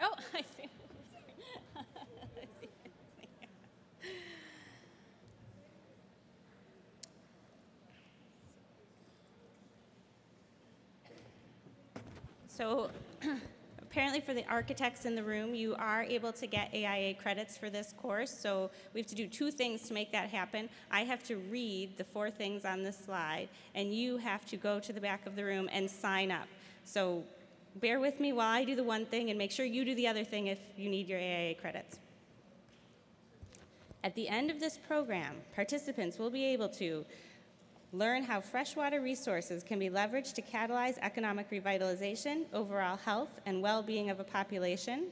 Oh, I see. So apparently for the architects in the room, you are able to get AIA credits for this course. So we have to do two things to make that happen. I have to read the 4 things on this slide, and you have to go to the back of the room and sign up. So bear with me while I do the one thing, and make sure you do the other thing if you need your AIA credits. At the end of this program, participants will be able to learn how freshwater resources can be leveraged to catalyze economic revitalization, overall health, and well-being of a population.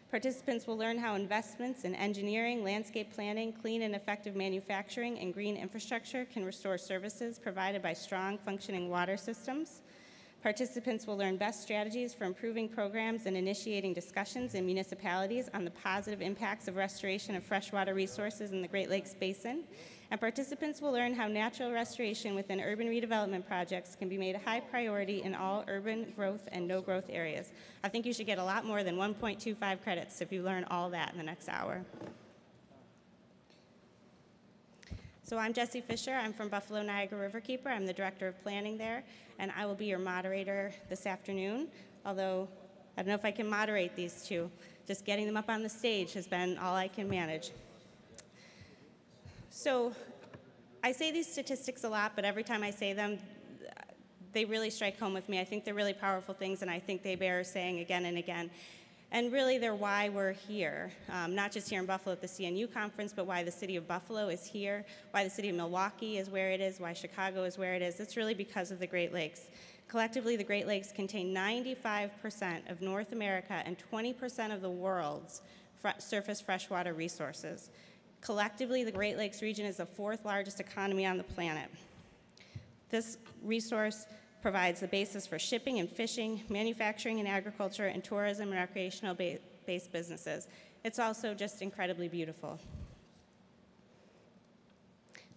Participants will learn how investments in engineering, landscape planning, clean and effective manufacturing, and green infrastructure can restore services provided by strong, functioning water systems. Participants will learn best strategies for improving programs and initiating discussions in municipalities on the positive impacts of restoration of freshwater resources in the Great Lakes Basin. And participants will learn how natural restoration within urban redevelopment projects can be made a high priority in all urban growth and no-growth areas. I think you should get a lot more than 1.25 credits if you learn all that in the next hour. So I'm Jessie Fisher. I'm from Buffalo Niagara Riverkeeper. I'm the Director of Planning there, and I will be your moderator this afternoon, although I don't know if I can moderate these two. Just getting them up on the stage has been all I can manage. So I say these statistics a lot, but every time I say them, they really strike home with me. I think they're really powerful things, and I think they bear saying again and again. And really, they're why we're here, not just here in Buffalo at the CNU conference, but why the city of Buffalo is here, why the city of Milwaukee is where it is, why Chicago is where it is. It's really because of the Great Lakes. Collectively, the Great Lakes contain 95% of North America and 20% of the world's surface freshwater resources. Collectively, the Great Lakes region is the 4th largest economy on the planet. This resource provides the basis for shipping and fishing, manufacturing and agriculture, and tourism and recreational-based businesses. It's also just incredibly beautiful.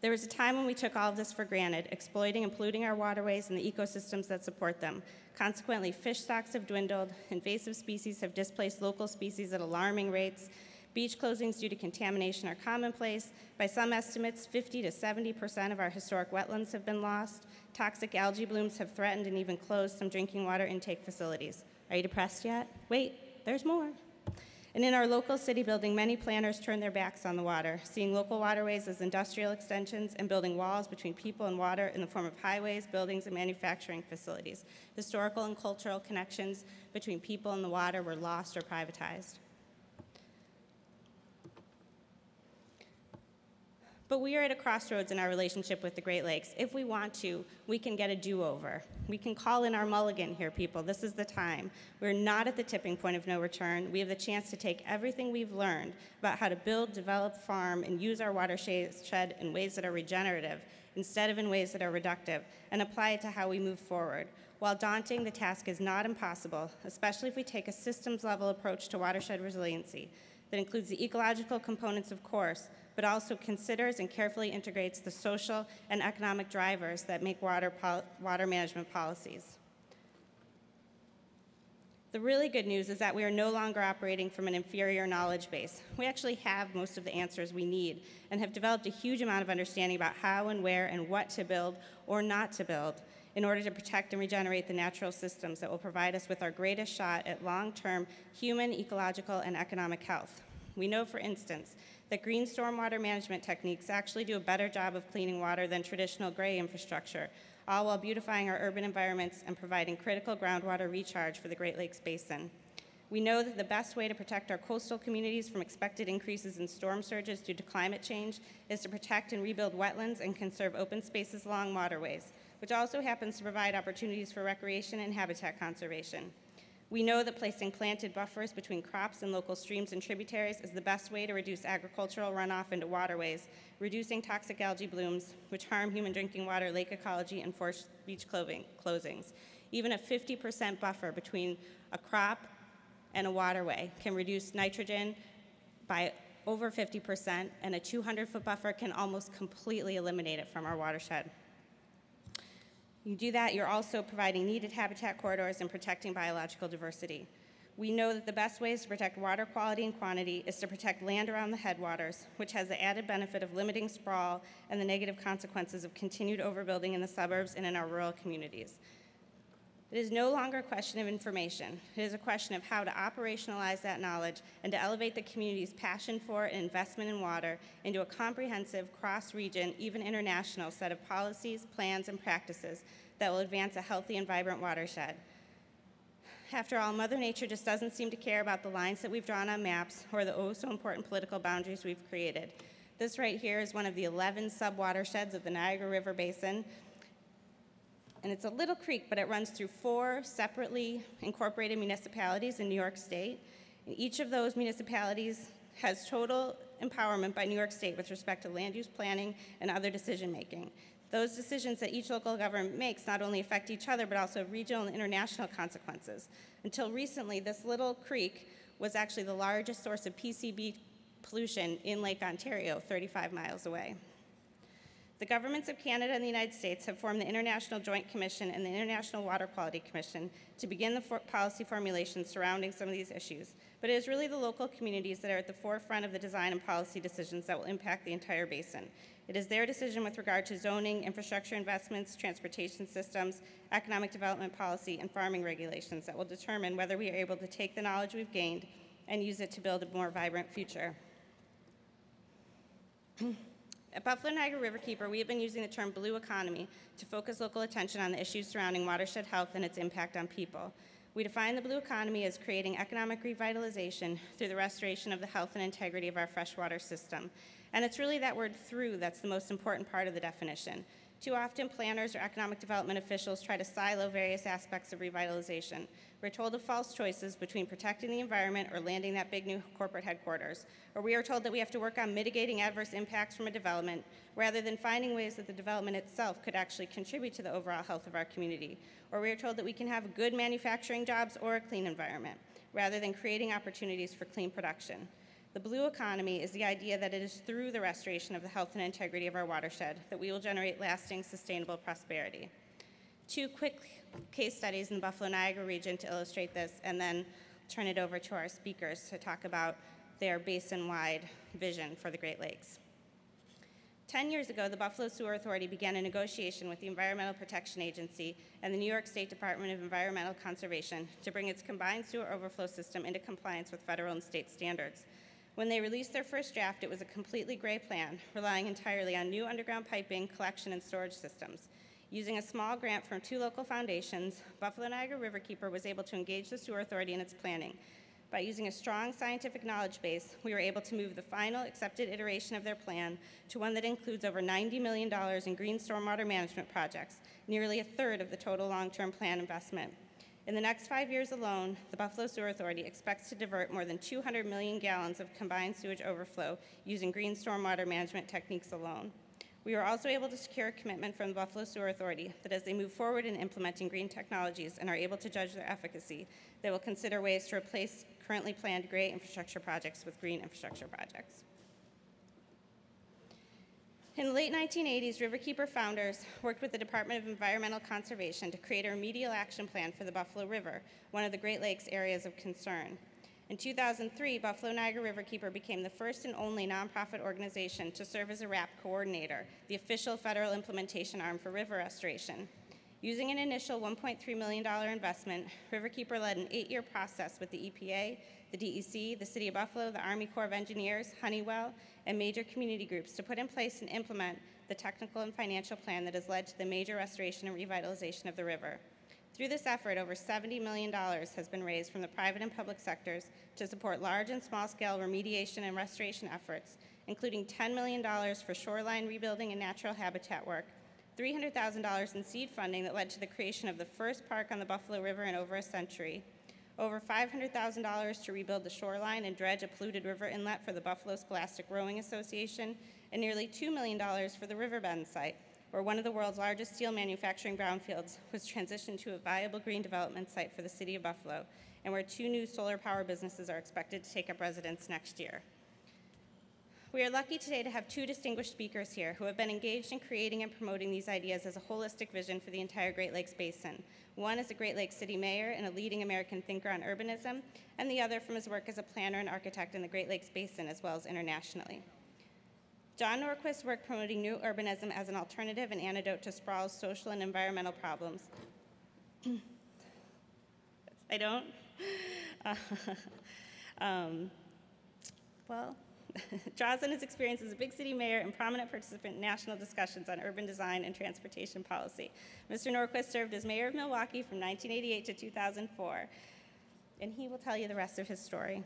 There was a time when we took all of this for granted, exploiting and polluting our waterways and the ecosystems that support them. Consequently, fish stocks have dwindled, invasive species have displaced local species at alarming rates, beach closings due to contamination are commonplace. By some estimates, 50 to 70% of our historic wetlands have been lost. Toxic algae blooms have threatened and even closed some drinking water intake facilities. Are you depressed yet? Wait, there's more. And in our local city building, many planners turn their backs on the water, seeing local waterways as industrial extensions and building walls between people and water in the form of highways, buildings, and manufacturing facilities. Historical and cultural connections between people and the water were lost or privatized. But we are at a crossroads in our relationship with the Great Lakes. If we want to, we can get a do-over. We can call in our mulligan here, people. This is the time. We're not at the tipping point of no return. We have the chance to take everything we've learned about how to build, develop, farm, and use our watershed in ways that are regenerative instead of in ways that are reductive, and apply it to how we move forward. While daunting, the task is not impossible, especially if we take a systems-level approach to watershed resiliency that includes the ecological components, of course, but also considers and carefully integrates the social and economic drivers that make water management policies. The really good news is that we are no longer operating from an inferior knowledge base. We actually have most of the answers we need and have developed a huge amount of understanding about how and where and what to build or not to build in order to protect and regenerate the natural systems that will provide us with our greatest shot at long-term human, ecological, and economic health. We know, for instance, that green stormwater management techniques actually do a better job of cleaning water than traditional gray infrastructure, all while beautifying our urban environments and providing critical groundwater recharge for the Great Lakes Basin. We know that the best way to protect our coastal communities from expected increases in storm surges due to climate change is to protect and rebuild wetlands and conserve open spaces along waterways, which also happens to provide opportunities for recreation and habitat conservation. We know that placing planted buffers between crops and local streams and tributaries is the best way to reduce agricultural runoff into waterways, reducing toxic algae blooms, which harm human drinking water, lake ecology, and forced beach closings. Even a 50% buffer between a crop and a waterway can reduce nitrogen by over 50%, and a 200-foot buffer can almost completely eliminate it from our watershed. You do that, you're also providing needed habitat corridors and protecting biological diversity. We know that the best ways to protect water quality and quantity is to protect land around the headwaters, which has the added benefit of limiting sprawl and the negative consequences of continued overbuilding in the suburbs and in our rural communities. It is no longer a question of information. It is a question of how to operationalize that knowledge and to elevate the community's passion for and investment in water into a comprehensive, cross-region, even international set of policies, plans, and practices that will advance a healthy and vibrant watershed. After all, Mother Nature just doesn't seem to care about the lines that we've drawn on maps or the oh-so-important political boundaries we've created. This right here is one of the 11 sub-watersheds of the Niagara River Basin. And it's a little creek, but it runs through 4 separately incorporated municipalities in New York State. And each of those municipalities has total empowerment by New York State with respect to land use planning and other decision-making. Those decisions that each local government makes not only affect each other, but also have regional and international consequences. Until recently, this little creek was actually the largest source of PCB pollution in Lake Ontario, 35 miles away. The governments of Canada and the United States have formed the International Joint Commission and the International Water Quality Commission to begin the policy formulation surrounding some of these issues. But it is really the local communities that are at the forefront of the design and policy decisions that will impact the entire basin. It is their decision with regard to zoning, infrastructure investments, transportation systems, economic development policy, and farming regulations that will determine whether we are able to take the knowledge we've gained and use it to build a more vibrant future. At Buffalo Niagara Riverkeeper, we have been using the term blue economy to focus local attention on the issues surrounding watershed health and its impact on people. We define the blue economy as creating economic revitalization through the restoration of the health and integrity of our freshwater system. And it's really that word through that's the most important part of the definition. Too often, planners or economic development officials try to silo various aspects of revitalization. We're told of false choices between protecting the environment or landing that big new corporate headquarters. Or we are told that we have to work on mitigating adverse impacts from a development rather than finding ways that the development itself could actually contribute to the overall health of our community. Or we are told that we can have good manufacturing jobs or a clean environment rather than creating opportunities for clean production. The blue economy is the idea that it is through the restoration of the health and integrity of our watershed that we will generate lasting, sustainable prosperity. 2 quick case studies in the Buffalo Niagara region to illustrate this, and then turn it over to our speakers to talk about their basin-wide vision for the Great Lakes. 10 years ago, the Buffalo Sewer Authority began a negotiation with the Environmental Protection Agency and the New York State Department of Environmental Conservation to bring its combined sewer overflow system into compliance with federal and state standards. When they released their first draft, it was a completely gray plan, relying entirely on new underground piping, collection, and storage systems. Using a small grant from 2 local foundations, Buffalo Niagara Riverkeeper was able to engage the Sewer Authority in its planning. By using a strong scientific knowledge base, we were able to move the final accepted iteration of their plan to one that includes over $90 million in green stormwater management projects, nearly a third of the total long-term plan investment. In the next 5 years alone, the Buffalo Sewer Authority expects to divert more than 200 million gallons of combined sewage overflow using green stormwater management techniques alone. We were also able to secure a commitment from the Buffalo Sewer Authority that as they move forward in implementing green technologies and are able to judge their efficacy, they will consider ways to replace currently planned gray infrastructure projects with green infrastructure projects. In the late 1980s, Riverkeeper founders worked with the Department of Environmental Conservation to create a remedial action plan for the Buffalo River, one of the Great Lakes areas of concern. In 2003, Buffalo Niagara Riverkeeper became the first and only nonprofit organization to serve as a RAP coordinator, the official federal implementation arm for river restoration. Using an initial $1.3 million investment, Riverkeeper led an 8-year process with the EPA, the DEC, the City of Buffalo, the Army Corps of Engineers, Honeywell, and major community groups to put in place and implement the technical and financial plan that has led to the major restoration and revitalization of the river. Through this effort, over $70 million has been raised from the private and public sectors to support large and small-scale remediation and restoration efforts, including $10 million for shoreline rebuilding and natural habitat work, $300,000 in seed funding that led to the creation of the first park on the Buffalo River in over a century, over $500,000 to rebuild the shoreline and dredge a polluted river inlet for the Buffalo Scholastic Rowing Association, and nearly $2 million for the Riverbend site, where one of the world's largest steel manufacturing brownfields was transitioned to a viable green development site for the City of Buffalo, and where 2 new solar power businesses are expected to take up residence next year. We are lucky today to have two distinguished speakers here who have been engaged in creating and promoting these ideas as a holistic vision for the entire Great Lakes Basin. One is a Great Lakes city mayor and a leading American thinker on urbanism, and the other from his work as a planner and architect in the Great Lakes Basin as well as internationally. John Norquist's work promoting new urbanism as an alternative and antidote to sprawl's social and environmental problems. I don't? Draws on his experience as a big city mayor and prominent participant in national discussions on urban design and transportation policy. Mr. Norquist served as mayor of Milwaukee from 1988 to 2004, and he will tell you the rest of his story.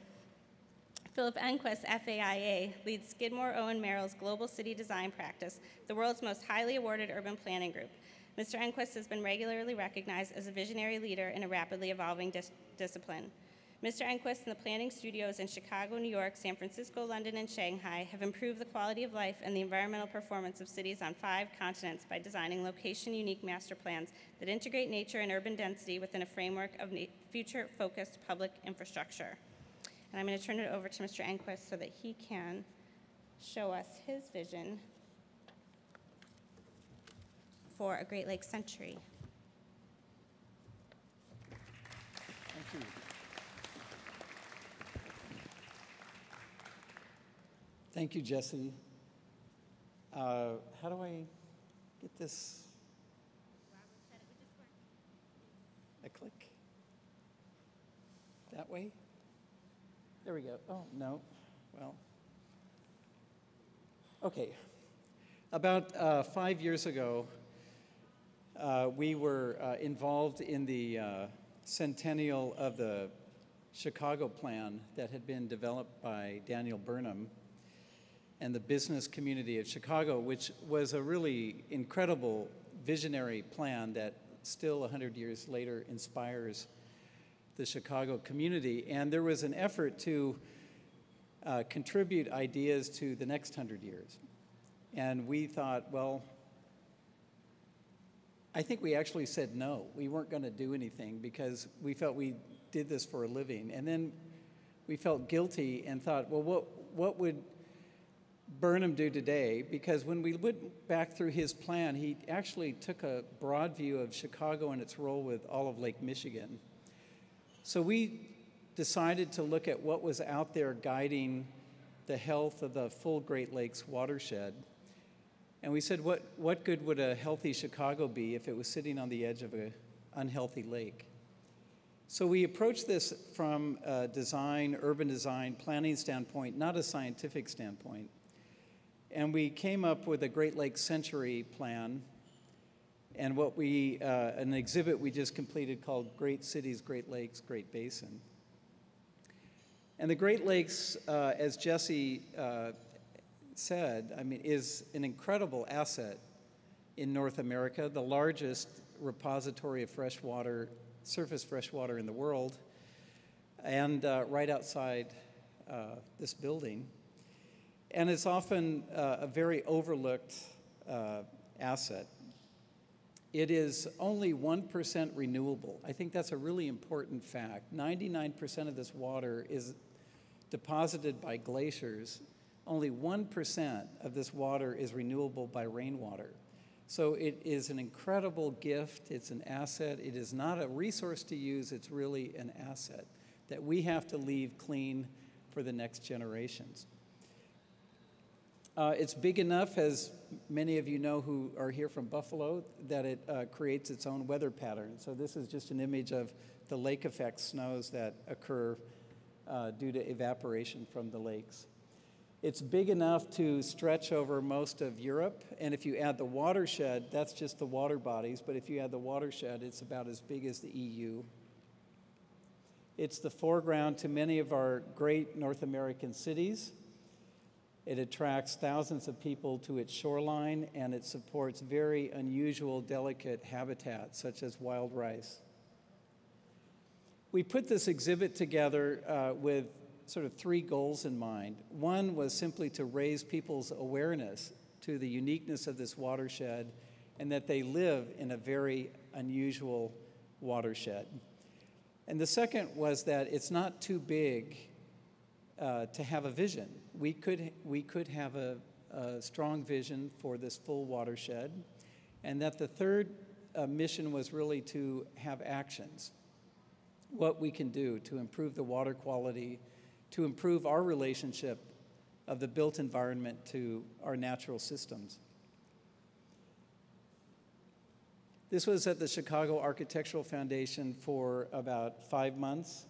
Philip Enquist, FAIA, leads Skidmore Owings Merrill's global city design practice, the world's most highly awarded urban planning group. Mr. Enquist has been regularly recognized as a visionary leader in a rapidly evolving discipline. Mr. Enquist and the planning studios in Chicago, New York, San Francisco, London, and Shanghai have improved the quality of life and the environmental performance of cities on 5 continents by designing location-unique master plans that integrate nature and urban density within a framework of future-focused public infrastructure. And I'm going to turn it over to Mr. Enquist so that he can show us his vision for a Great Lakes century. Thank you. Thank you, Jesse. How do I get this? Robert said it would just work. I click? That way? There we go. Oh, no. Well. Okay. About 5 years ago, we were involved in the centennial of the Chicago plan that had been developed by Daniel Burnham and the business community of Chicago, which was a really incredible visionary plan that still 100 years later inspires the Chicago community. And there was an effort to contribute ideas to the next 100 years. And we thought, well, I think we actually said no. We weren't going to do anything because we felt we did this for a living. And then we felt guilty and thought, well, what would Burnham do today? Because when we went back through his plan, he actually took a broad view of Chicago and its role with all of Lake Michigan. So we decided to look at what was out there guiding the health of the full Great Lakes watershed. And we said, what good would a healthy Chicago be if it was sitting on the edge of an unhealthy lake? So we approached this from a design, urban design, planning standpoint, not a scientific standpoint. And we came up with a Great Lakes Century plan and an exhibit we just completed called Great Cities, Great Lakes, Great Basin. And the Great Lakes, as Jesse said, is an incredible asset in North America, the largest repository of freshwater, surface freshwater in the world, and right outside this building. And it's often a very overlooked asset. It is only 1% renewable. I think that's a really important fact. 99% of this water is deposited by glaciers. Only 1% of this water is renewable by rainwater. So it is an incredible gift. It's an asset. It is not a resource to use. It's really an asset that we have to leave clean for the next generations. It's big enough, as many of you know who are here from Buffalo, that it creates its own weather pattern. So this is just an image of the lake effect snows that occur due to evaporation from the lakes. It's big enough to stretch over most of Europe, and if you add the watershed, that's just the water bodies, but if you add the watershed, it's about as big as the EU. It's the foreground to many of our great North American cities. It attracts thousands of people to its shoreline, and it supports very unusual, delicate habitats, such as wild rice. We put this exhibit together with sort of 3 goals in mind. One was simply to raise people's awareness to the uniqueness of this watershed and that they live in a very unusual watershed. And the second was that it's not too big to have a vision. We could have a strong vision for this full watershed, and that the third mission was really to have actions. What we can do to improve the water quality, to improve our relationship of the built environment to our natural systems. This was at the Chicago Architectural Foundation for about 5 months,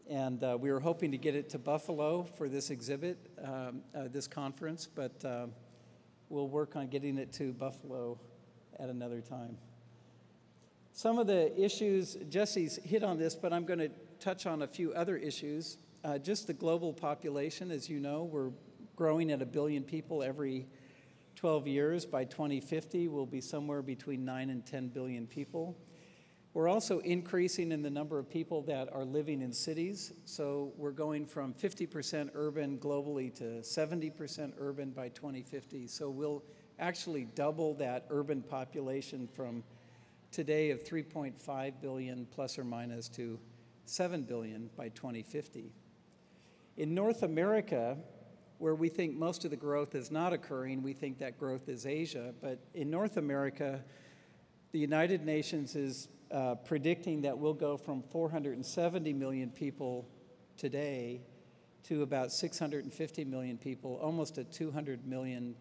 and we were hoping to get it to Buffalo for this exhibit, this conference, but we'll work on getting it to Buffalo at another time. Some of the issues, Jesse's hit on this, but I'm going to touch on a few other issues. Just the global population, as you know, we're growing at 1 billion people every 12 years. By 2050, we'll be somewhere between 9 and 10 billion people. We're also increasing in the number of people that are living in cities. So we're going from 50% urban globally to 70% urban by 2050. So we'll actually double that urban population from today of 3.5 billion plus or minus to 7 billion by 2050. In North America, where we think most of the growth is not occurring, we think that growth is Asia. But in North America, the United Nations is predicting that we'll go from 470 million people today to about 650 million people, almost a 200 million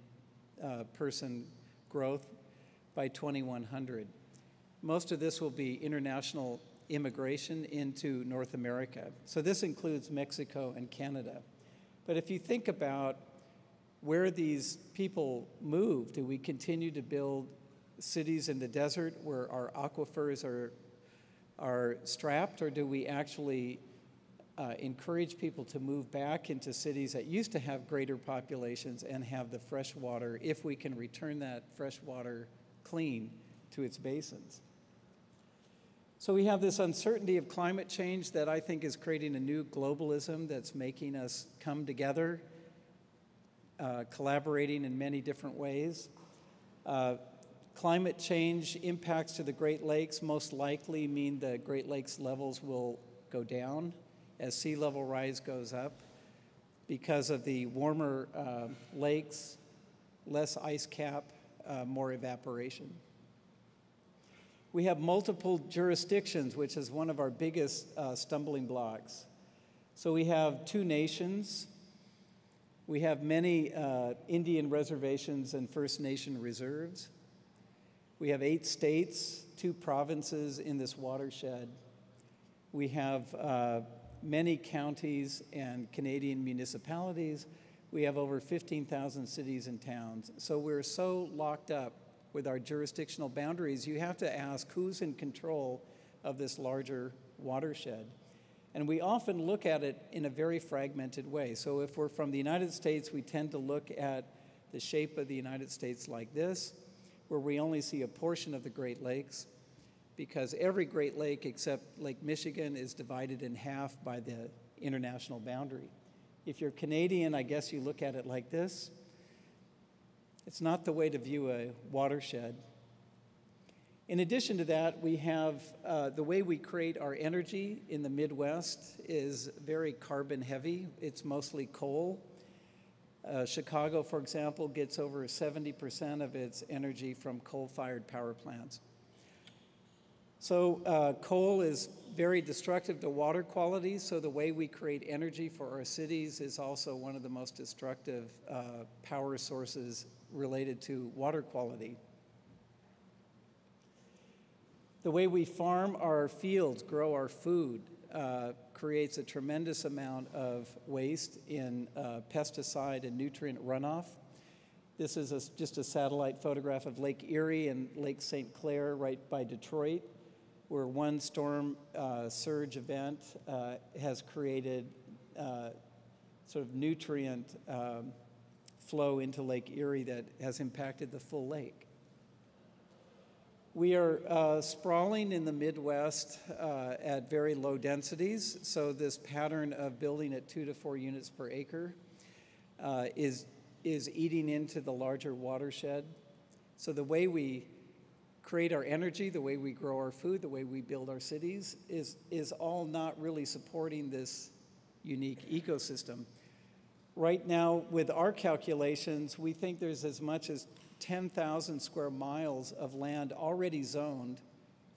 person growth by 2100. Most of this will be international immigration into North America. So this includes Mexico and Canada. But if you think about where these people move, do we continue to build cities in the desert where our aquifers are strapped, or do we actually encourage people to move back into cities that used to have greater populations and have the fresh water, if we can return that fresh water clean to its basins? So we have this uncertainty of climate change that I think is creating a new globalism that's making us come together, collaborating in many different ways. Climate change impacts to the Great Lakes most likely mean the Great Lakes levels will go down as sea level rise goes up because of the warmer lakes, less ice cap, more evaporation. We have multiple jurisdictions, which is one of our biggest stumbling blocks. So we have 2 nations. We have many Indian reservations and First Nation reserves. We have 8 states, 2 provinces in this watershed. We have many counties and Canadian municipalities. We have over 15,000 cities and towns. So we're so locked up with our jurisdictional boundaries, you have to ask who's in control of this larger watershed. And we often look at it in a very fragmented way. So if we're from the United States, we tend to look at the shape of the United States like this, where we only see a portion of the Great Lakes, because every Great Lake except Lake Michigan is divided in half by the international boundary. If you're Canadian, I guess you look at it like this. It's not the way to view a watershed. In addition to that, we have the way we create our energy in the Midwest is very carbon heavy. It's mostly coal. Chicago, for example, gets over 70% of its energy from coal-fired power plants. So coal is very destructive to water quality, so the way we create energy for our cities is also one of the most destructive power sources related to water quality. The way we farm our fields, grow our food, creates a tremendous amount of waste in pesticide and nutrient runoff. This is just a satellite photograph of Lake Erie and Lake St. Clair right by Detroit, where one storm surge event has created sort of nutrient flow into Lake Erie that has impacted the full lake. We are sprawling in the Midwest at very low densities, so this pattern of building at 2 to 4 units per acre is eating into the larger watershed. So the way we create our energy, the way we grow our food, the way we build our cities is all not really supporting this unique ecosystem. Right now, with our calculations, we think there's as much as 10,000 square miles of land already zoned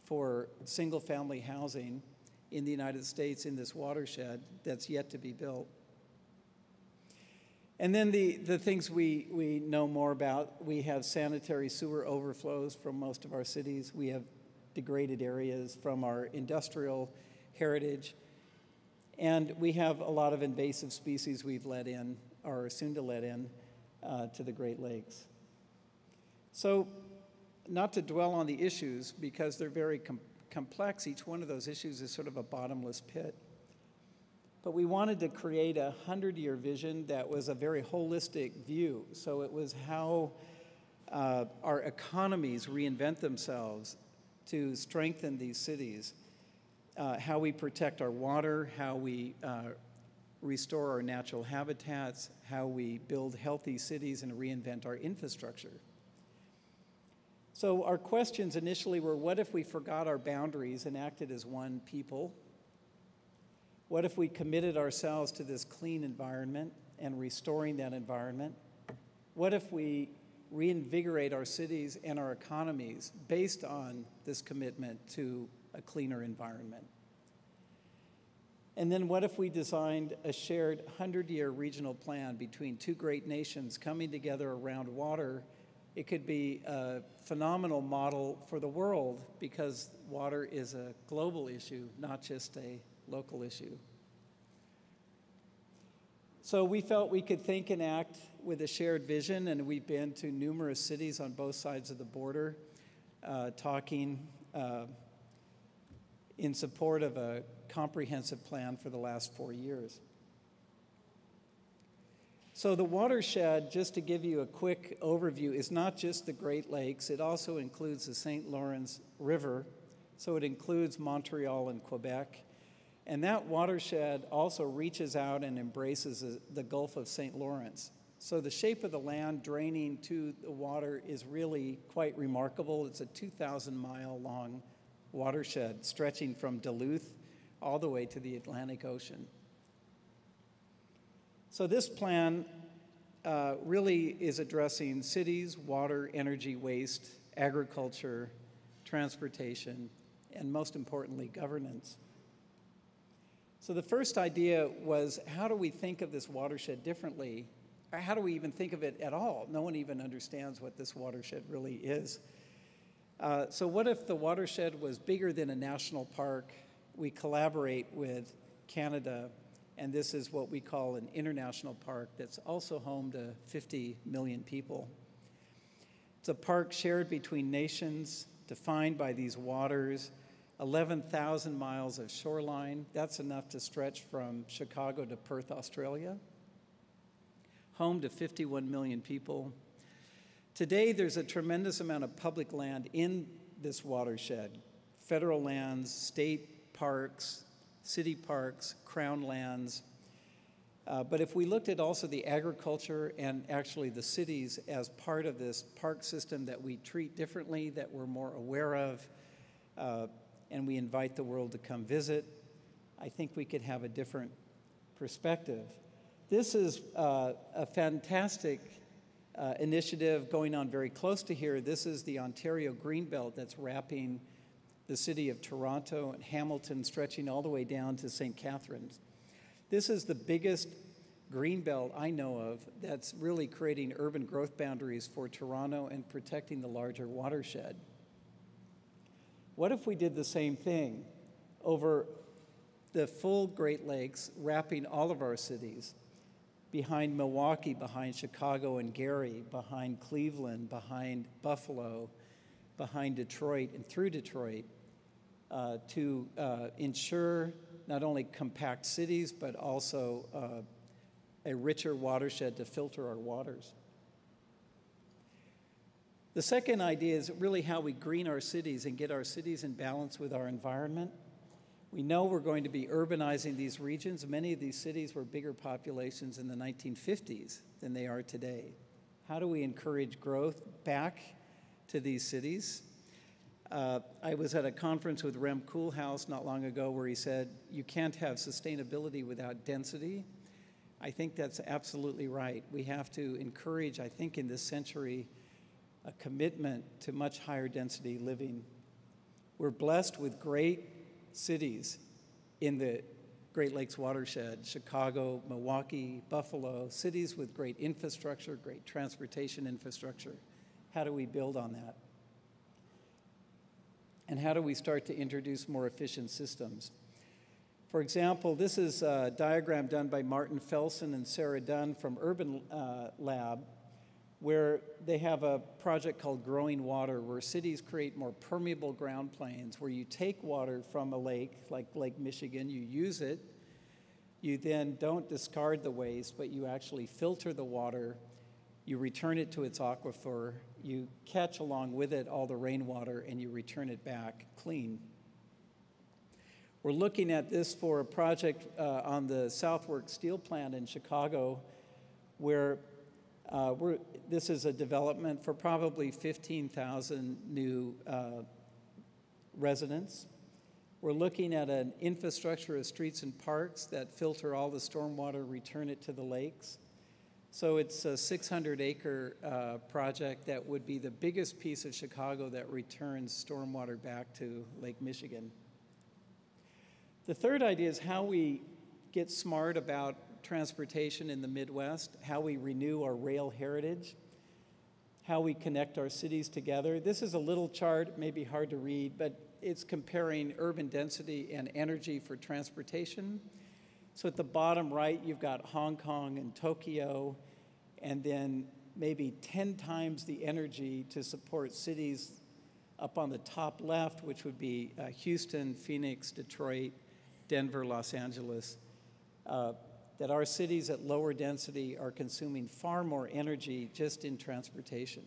for single-family housing in the United States in this watershed that's yet to be built. And then the things we know more about, we have sanitary sewer overflows from most of our cities. We have degraded areas from our industrial heritage. And we have a lot of invasive species we've let in, or are soon to let in, to the Great Lakes. So, not to dwell on the issues, because they're very complex. Each one of those issues is sort of a bottomless pit. But we wanted to create a 100-year vision that was a very holistic view. So it was how our economies reinvent themselves to strengthen these cities, how we protect our water, how we restore our natural habitats, how we build healthy cities and reinvent our infrastructure. So our questions initially were, what if we forgot our boundaries and acted as one people? What if we committed ourselves to this clean environment and restoring that environment? What if we reinvigorate our cities and our economies based on this commitment to a cleaner environment? And then what if we designed a shared 100-year regional plan between two great nations coming together around water? It could be a phenomenal model for the world, because water is a global issue, not just a local issue. So we felt we could think and act with a shared vision, and we've been to numerous cities on both sides of the border, talking in support of a comprehensive plan for the last 4 years. So the watershed, just to give you a quick overview, is not just the Great Lakes. It also includes the St. Lawrence River. So it includes Montreal and Quebec. And that watershed also reaches out and embraces the Gulf of St. Lawrence. So the shape of the land draining to the water is really quite remarkable. It's a 2,000-mile-long watershed stretching from Duluth all the way to the Atlantic Ocean. So this plan really is addressing cities, water, energy, waste, agriculture, transportation, and most importantly, governance. So the first idea was, how do we think of this watershed differently? Or how do we even think of it at all? No one even understands what this watershed really is. So what if the watershed was bigger than a national park? We collaborate with Canada, and this is what we call an international park that's also home to 50 million people. It's a park shared between nations, defined by these waters, 11,000 miles of shoreline. That's enough to stretch from Chicago to Perth, Australia. Home to 51 million people. Today, there's a tremendous amount of public land in this watershed. Federal lands, state parks, city parks, crown lands. But if we looked at also the agriculture and actually the cities as part of this park system that we treat differently, that we're more aware of, and we invite the world to come visit, I think we could have a different perspective. This is a fantastic initiative going on very close to here. This is the Ontario Greenbelt that's wrapping the city of Toronto and Hamilton, stretching all the way down to St. Catharines. This is the biggest greenbelt I know of that's really creating urban growth boundaries for Toronto and protecting the larger watershed. What if we did the same thing over the full Great Lakes, wrapping all of our cities, behind Milwaukee, behind Chicago and Gary, behind Cleveland, behind Buffalo, behind Detroit, and through Detroit, to ensure not only compact cities, but also a richer watershed to filter our waters. The second idea is really how we green our cities and get our cities in balance with our environment. We know we're going to be urbanizing these regions. Many of these cities were bigger populations in the 1950s than they are today. How do we encourage growth back to these cities? I was at a conference with Rem Koolhaas not long ago where he said, you can't have sustainability without density. I think that's absolutely right. We have to encourage, I think in this century, a commitment to much higher density living. We're blessed with great cities in the Great Lakes watershed, Chicago, Milwaukee, Buffalo, cities with great infrastructure, great transportation infrastructure. How do we build on that? And how do we start to introduce more efficient systems? For example, this is a diagram done by Martin Felsen and Sarah Dunn from Urban Lab, where they have a project called Growing Water, where cities create more permeable ground plains, where you take water from a lake, like Lake Michigan, you use it, you then don't discard the waste, but you actually filter the water, you return it to its aquifer, you catch along with it all the rainwater, and you return it back clean. We're looking at this for a project on the Southwark Steel Plant in Chicago, where this is a development for probably 15,000 new residents. We're looking at an infrastructure of streets and parks that filter all the stormwater, return it to the lakes. So it's a 600-acre project that would be the biggest piece of Chicago that returns stormwater back to Lake Michigan. The third idea is how we get smart about transportation in the Midwest, how we renew our rail heritage, how we connect our cities together. This is a little chart, maybe hard to read, but it's comparing urban density and energy for transportation. So at the bottom right, you've got Hong Kong and Tokyo, and then maybe 10 times the energy to support cities up on the top left, which would be Houston, Phoenix, Detroit, Denver, Los Angeles, that our cities at lower density are consuming far more energy just in transportation.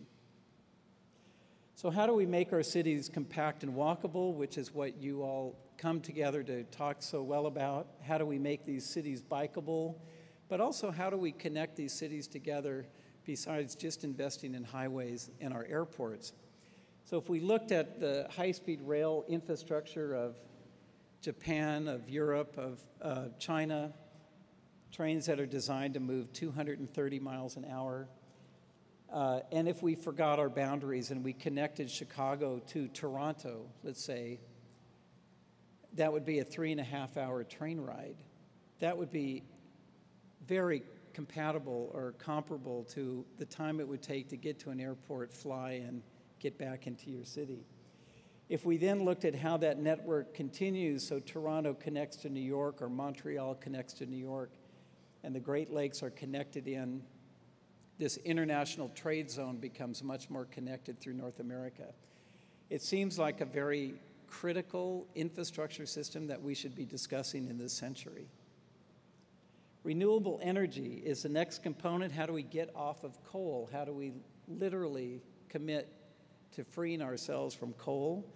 So how do we make our cities compact and walkable, which is what you all come together to talk so well about? How do we make these cities bikeable? But also, how do we connect these cities together besides just investing in highways and our airports? So if we looked at the high-speed rail infrastructure of Japan, of Europe, of China, trains that are designed to move 230 miles an hour, and if we forgot our boundaries and we connected Chicago to Toronto, let's say, that would be a 3.5-hour train ride. That would be very compatible or comparable to the time it would take to get to an airport, fly, and get back into your city. If we then looked at how that network continues, so Toronto connects to New York or Montreal connects to New York, and the Great Lakes are connected in, this international trade zone becomes much more connected through North America. It seems like a very critical infrastructure system that we should be discussing in this century. Renewable energy is the next component. How do we get off of coal? How do we literally commit to freeing ourselves from coal?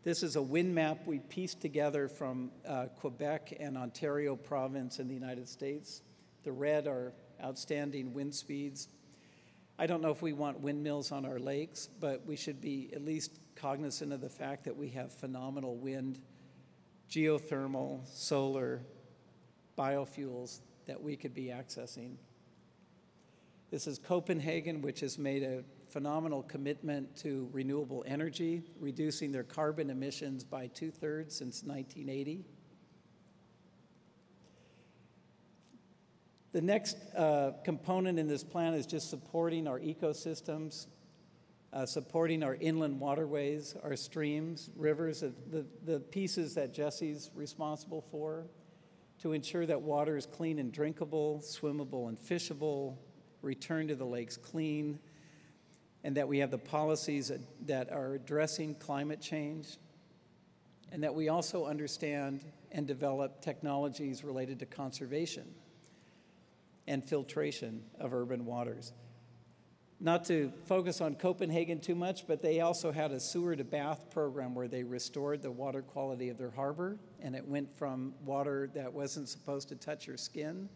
This is a wind map we pieced together from Quebec and Ontario province in the United States. The red are outstanding wind speeds. I don't know if we want windmills on our lakes, but we should be at least cognizant of the fact that we have phenomenal wind, geothermal, solar, biofuels that we could be accessing. This is Copenhagen, which has made a phenomenal commitment to renewable energy, reducing their carbon emissions by 2/3 since 1980. The next component in this plan is just supporting our ecosystems, supporting our inland waterways, our streams, rivers, the pieces that Jesse's responsible for, to ensure that water is clean and drinkable, swimmable and fishable, return to the lakes clean, and that we have the policies that are addressing climate change, and that we also understand and develop technologies related to conservation and filtration of urban waters. Not to focus on Copenhagen too much, but they also had a sewer to bath program where they restored the water quality of their harbor, and it went from water that wasn't supposed to touch your skin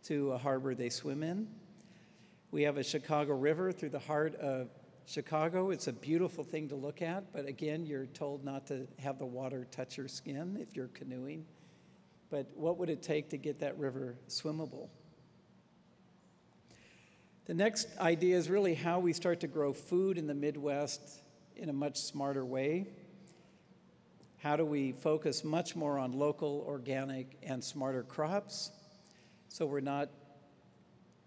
to a harbor they swim in. We have a Chicago River through the heart of Chicago, it's a beautiful thing to look at, but again, you're told not to have the water touch your skin if you're canoeing. But what would it take to get that river swimmable? The next idea is really how we start to grow food in the Midwest in a much smarter way. How do we focus much more on local, organic, and smarter crops so we're not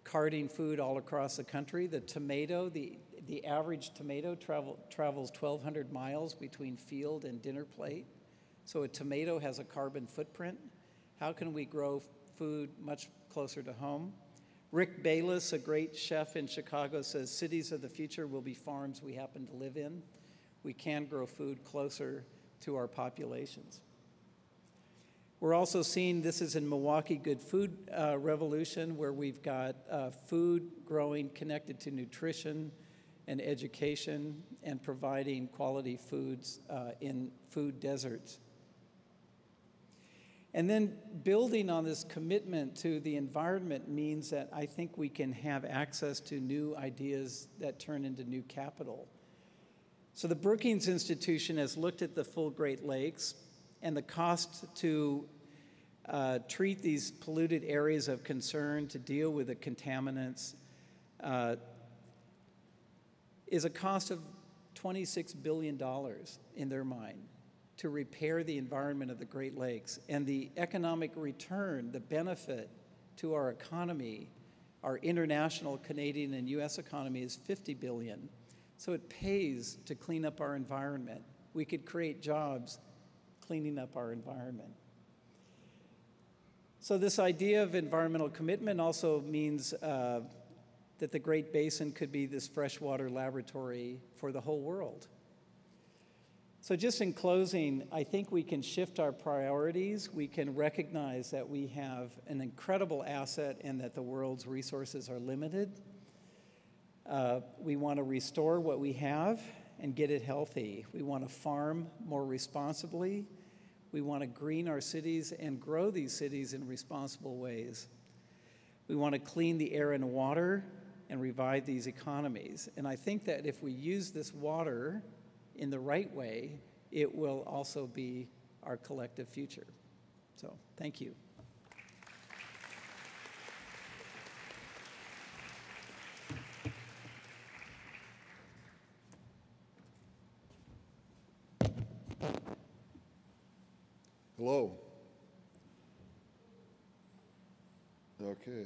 carting food all across the country? The tomato, the average tomato travels 1,200 miles between field and dinner plate. So a tomato has a carbon footprint. How can we grow food much closer to home? Rick Bayless, a great chef in Chicago, says cities of the future will be farms we happen to live in. We can grow food closer to our populations. We're also seeing, this is in Milwaukee, Good Food Revolution, where we've got food growing connected to nutrition and education and providing quality foods in food deserts. And then building on this commitment to the environment means that I think we can have access to new ideas that turn into new capital. So the Brookings Institution has looked at the full Great Lakes, and the cost to treat these polluted areas of concern, to deal with the contaminants, is a cost of $26 billion in their mind to repair the environment of the Great Lakes. And the economic return, the benefit to our economy, our international, Canadian, and US economy is $50 billion. So it pays to clean up our environment. We could create jobs cleaning up our environment. So this idea of environmental commitment also means that the Great Basin could be this freshwater laboratory for the whole world. So just in closing, I think we can shift our priorities. We can recognize that we have an incredible asset and that the world's resources are limited. We want to restore what we have and get it healthy. We want to farm more responsibly. We want to green our cities and grow these cities in responsible ways. We want to clean the air and water and revive these economies. And I think that if we use this water in the right way, it will also be our collective future. So, thank you. Hello. Okay.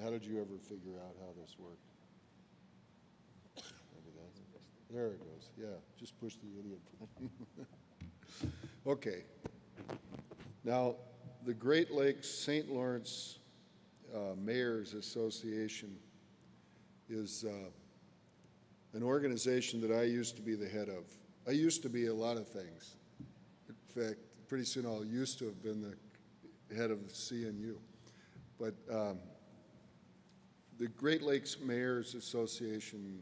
How did you ever figure out how this worked? There it goes. Yeah, just push the idiot button. Okay. Now, the Great Lakes St. Lawrence Mayors Association is an organization that I used to be the head of. I used to be a lot of things. In fact, pretty soon I'll used to have been the head of the CNU. But the Great Lakes Mayors Association,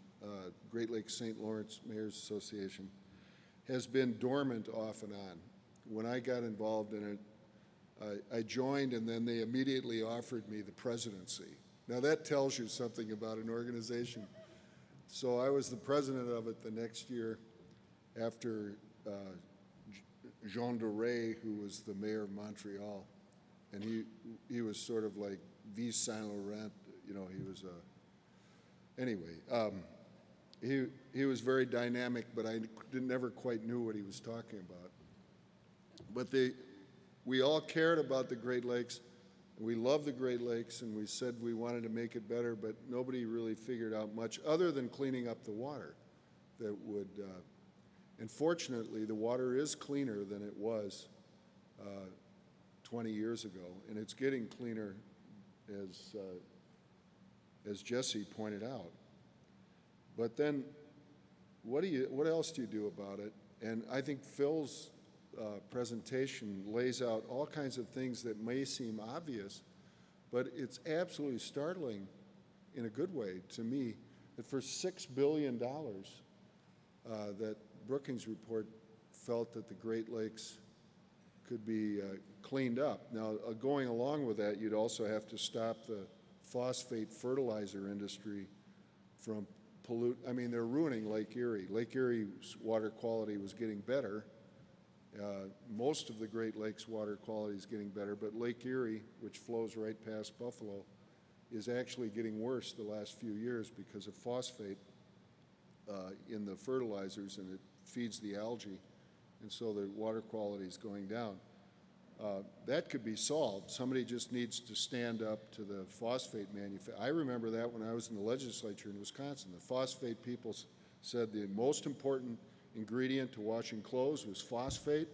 Great Lakes St. Lawrence Mayors Association, has been dormant off and on. When I got involved in it, I joined, and then they immediately offered me the presidency. Now that tells you something about an organization. So I was the president of it the next year after Jean Doré, who was the mayor of Montreal, and he was sort of like Yves Saint Laurent. You know, he was anyway, he was very dynamic, but I never quite knew what he was talking about. But we all cared about the Great Lakes. We love the Great Lakes, and we said we wanted to make it better, but nobody really figured out much other than cleaning up the water that would, and fortunately, the water is cleaner than it was 20 years ago, and it's getting cleaner as Jesse pointed out. But then what else do you do about it? And I think Phil's presentation lays out all kinds of things that may seem obvious, but it's absolutely startling in a good way to me that for $6 billion that Brookings report felt that the Great Lakes cleaned up. Now, going along with that, you'd also have to stop the phosphate fertilizer industry from I mean, they're ruining Lake Erie. Lake Erie's water quality was getting better. Most of the Great Lakes water quality is getting better, but Lake Erie, which flows right past Buffalo, is actually getting worse the last few years because of phosphate in the fertilizers, and it feeds the algae, and so the water quality is going down. That could be solved. Somebody just needs to stand up to the phosphate manufacturer. I remember that when I was in the legislature in Wisconsin. The phosphate people said the most important ingredient to washing clothes was phosphate,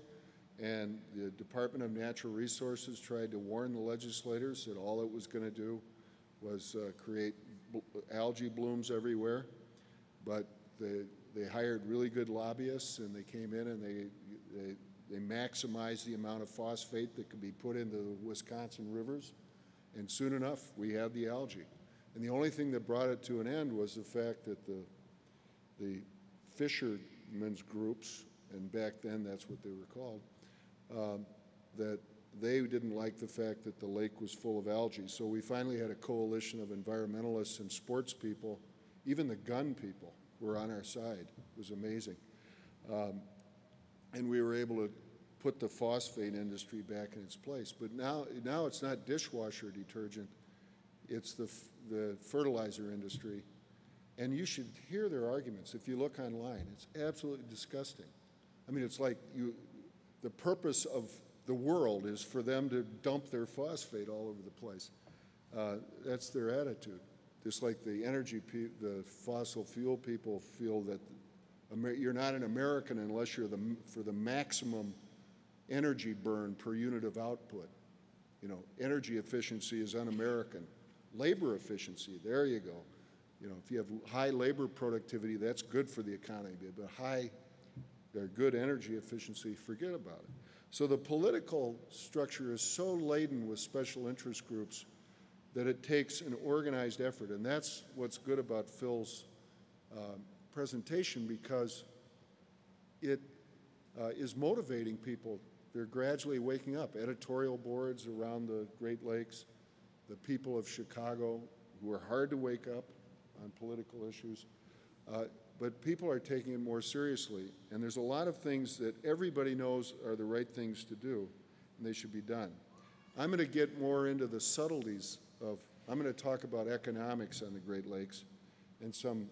and the Department of Natural Resources tried to warn the legislators that all it was going to do was create algae blooms everywhere. But they hired really good lobbyists, and they came in and they maximized the amount of phosphate that could be put into the Wisconsin rivers, and soon enough we had the algae. And the only thing that brought it to an end was the fact that the fishermen's groups, and back then that's what they were called, that they didn't like the fact that the lake was full of algae. So we finally had a coalition of environmentalists and sports people. Even the gun people were on our side. It was amazing. And we were able to put the phosphate industry back in its place. But now it's not dishwasher detergent, it's the fertilizer industry. And you should hear their arguments if you look online. It's absolutely disgusting. I mean, it's like the purpose of the world is for them to dump their phosphate all over the place. That's their attitude. Just like the fossil fuel people feel that you're not an American unless you're for the maximum energy burn per unit of output. You know, energy efficiency is un-American. Labor efficiency, there you go. You know, if you have high labor productivity, that's good for the economy, but good energy efficiency, forget about it. So the political structure is so laden with special interest groups that it takes an organized effort, and that's what's good about Phil's presentation, because it is motivating people. They're gradually waking up. Editorial boards around the Great Lakes, the people of Chicago, who are hard to wake up on political issues, but people are taking it more seriously. And there's a lot of things that everybody knows are the right things to do, and they should be done. I'm going to get more into the subtleties I'm going to talk about economics on the Great Lakes and some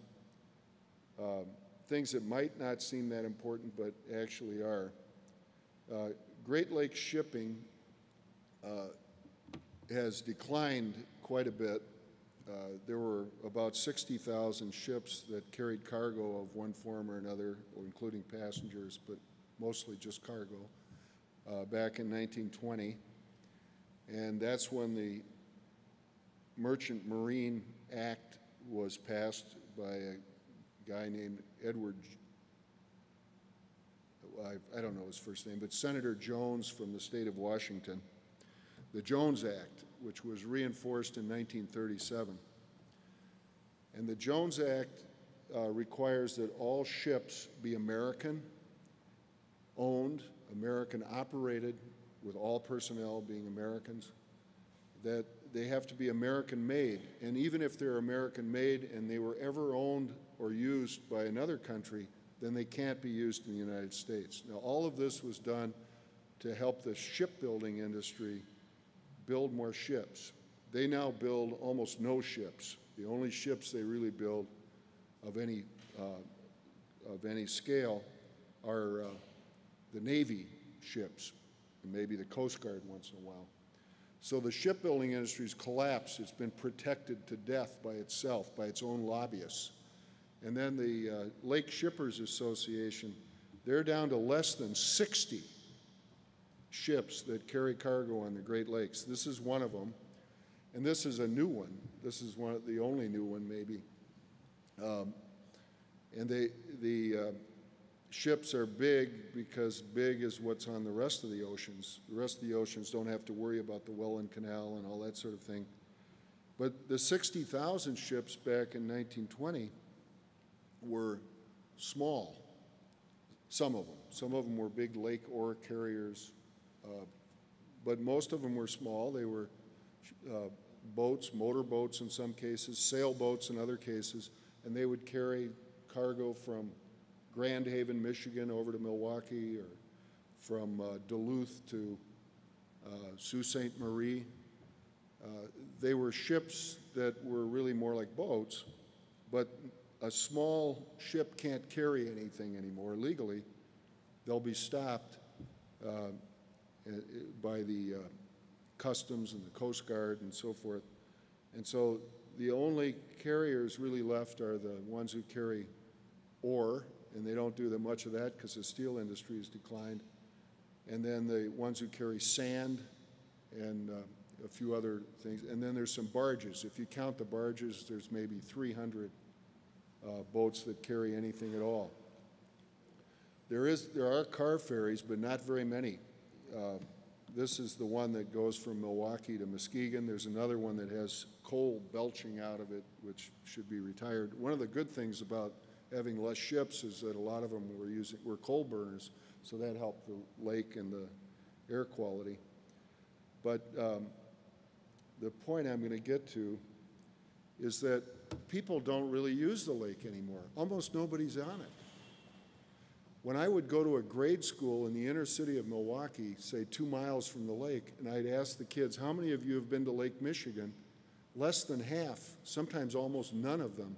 things that might not seem that important, but actually are. Great Lakes shipping has declined quite a bit. There were about 60,000 ships that carried cargo of one form or another, including passengers, but mostly just cargo, back in 1920. And that's when the Merchant Marine Act was passed by a guy named Edward, I don't know his first name, but Senator Jones from the state of Washington, the Jones Act, which was reinforced in 1937. And the Jones Act requires that all ships be American-owned, American-operated, with all personnel being Americans, that they have to be American-made. And even if they're American-made and they were ever owned or used by another country, then they can't be used in the United States. Now, all of this was done to help the shipbuilding industry build more ships. They now build almost no ships. The only ships they really build of any scale are the Navy ships, and maybe the Coast Guard once in a while. So the shipbuilding industry's collapsed. It's been protected to death by itself, by its own lobbyists. And then the Lake Shippers Association, they're down to less than 60 ships that carry cargo on the Great Lakes. This is one of them, and this is a new one. This is the only new one, maybe. And the ships are big because big is what's on the rest of the oceans. The rest of the oceans don't have to worry about the Welland Canal and all that sort of thing. But the 60,000 ships back in 1920 were small, some of them. Some of them were big lake ore carriers. But most of them were small. They were boats, motorboats in some cases, sailboats in other cases, and they would carry cargo from Grand Haven, Michigan over to Milwaukee, or from Duluth to Sault Ste. Marie. They were ships that were really more like boats, but a small ship can't carry anything anymore legally. They'll be stopped by the customs and the Coast Guard and so forth. And so the only carriers really left are the ones who carry ore, and they don't do that much of that because the steel industry has declined. And then the ones who carry sand and a few other things. And then there's some barges. If you count the barges, there's maybe 300 boats that carry anything at all. There are car ferries, but not very many. This is the one that goes from Milwaukee to Muskegon. There's another one that has coal belching out of it, which should be retired. One of the good things about having less ships is that a lot of them were coal burners, so that helped the lake and the air quality. But the point I'm going to get to is that people don't really use the lake anymore. Almost nobody's on it. When I would go to a grade school in the inner city of Milwaukee, say 2 miles from the lake, and I'd ask the kids, how many of you have been to Lake Michigan? Less than half, sometimes almost none of them,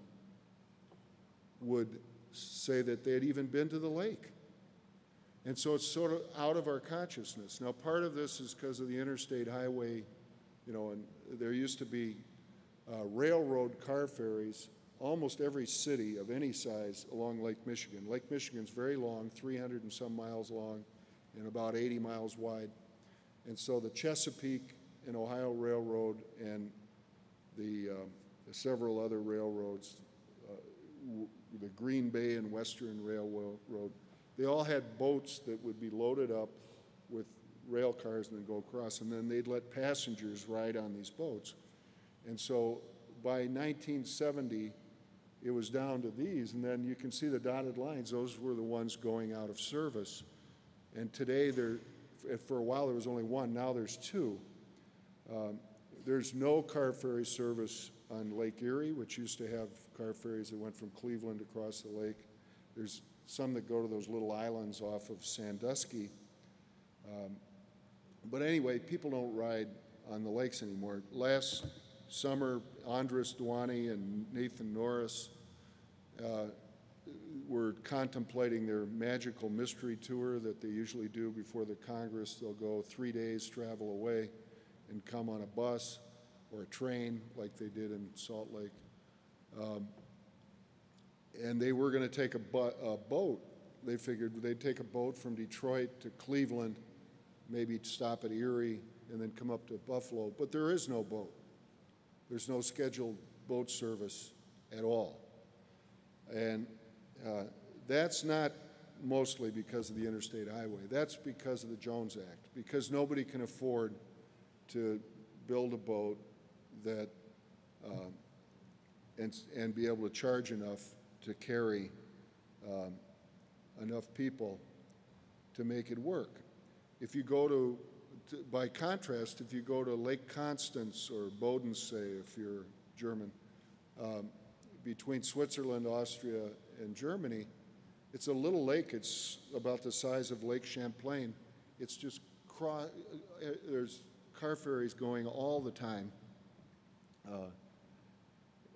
would say that they had even been to the lake. And so it's sort of out of our consciousness. Now, part of this is because of the interstate highway, and there used to be railroad car ferries almost every city of any size along Lake Michigan. Lake Michigan's very long, 300 and some miles long, and about 80 miles wide. And so the Chesapeake and Ohio Railroad and the several other railroads, the Green Bay and Western Railroad, they all had boats that would be loaded up with rail cars and then go across, and then they'd let passengers ride on these boats. And so by 1970, it was down to these, and then you can see the dotted lines. Those were the ones going out of service. And today, for a while, there was only one. Now there's two. There's no car ferry service on Lake Erie, which used to have car ferries that went from Cleveland across the lake. There's some that go to those little islands off of Sandusky. But anyway, people don't ride on the lakes anymore. Last summer, Andres Duani and Nathan Norris were contemplating their magical mystery tour that they usually do before the Congress. They'll go 3 days, travel away, and come on a bus or a train like they did in Salt Lake. And they were going to take a boat. They figured they'd take a boat from Detroit to Cleveland, maybe stop at Erie, and then come up to Buffalo. But there is no boat. There's no scheduled boat service at all. And that's not mostly because of the interstate highway. That's because of the Jones Act, because nobody can afford to build a boat that and be able to charge enough to carry enough people to make it work. If you go by contrast, if you go to Lake Constance or Bodensee, if you're German, between Switzerland, Austria, and Germany, it's a little lake. It's about the size of Lake Champlain. It's just, there's car ferries going all the time.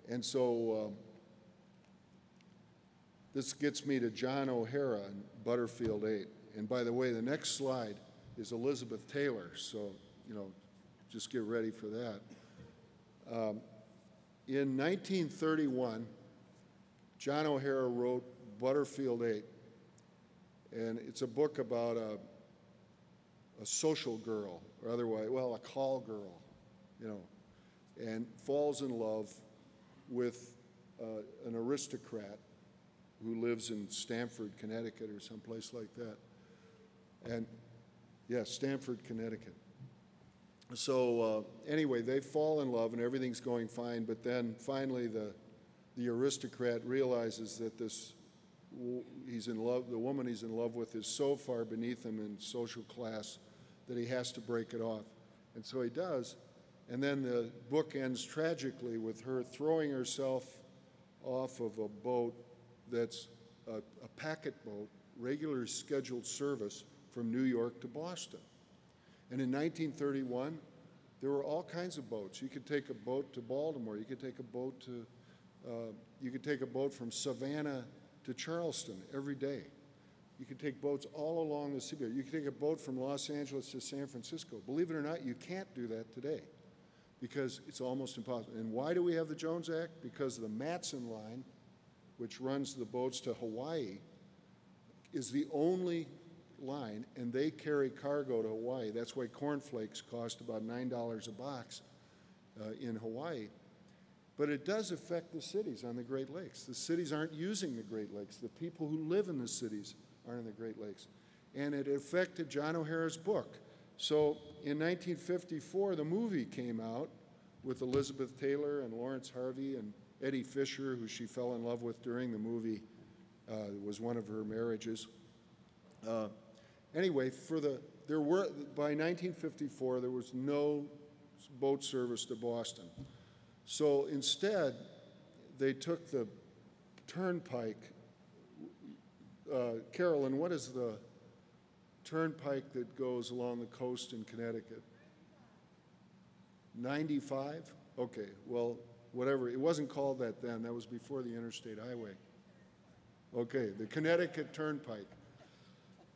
And so this gets me to John O'Hara and Butterfield 8. And by the way, the next slide is Elizabeth Taylor, so, just get ready for that. In 1931, John O'Hara wrote Butterfield 8, and it's a book about a social girl, or otherwise, well, a call girl, and falls in love with an aristocrat who lives in Stamford, Connecticut, or someplace like that. And yes, Stamford, Connecticut. So anyway, they fall in love and everything's going fine, but then finally the aristocrat realizes that the woman he's in love with is so far beneath him in social class that he has to break it off. And so he does. And then the book ends tragically with her throwing herself off of a boat that's a packet boat, regular scheduled service from New York to Boston. And in 1931, there were all kinds of boats. You could take a boat to Baltimore. You could take a boat to, you could take a boat from Savannah to Charleston every day. You could take boats all along the seaboard. You could take a boat from Los Angeles to San Francisco. Believe it or not, you can't do that today because it's almost impossible. And why do we have the Jones Act? Because the Matson Line, which runs the boats to Hawaii, is the only line, and they carry cargo to Hawaii. That's why cornflakes cost about $9 a box in Hawaii. But it does affect the cities on the Great Lakes. The cities aren't using the Great Lakes. The people who live in the cities aren't in the Great Lakes. And it affected John O'Hara's book. So in 1954, the movie came out with Elizabeth Taylor and Lawrence Harvey and Eddie Fisher, who she fell in love with during the movie. It was one of her marriages. Anyway, by 1954, there was no boat service to Boston. So instead, they took the turnpike. Carolyn, what is the turnpike that goes along the coast in Connecticut? 95? Okay, well, whatever. It wasn't called that then. That was before the interstate highway. Okay, the Connecticut Turnpike.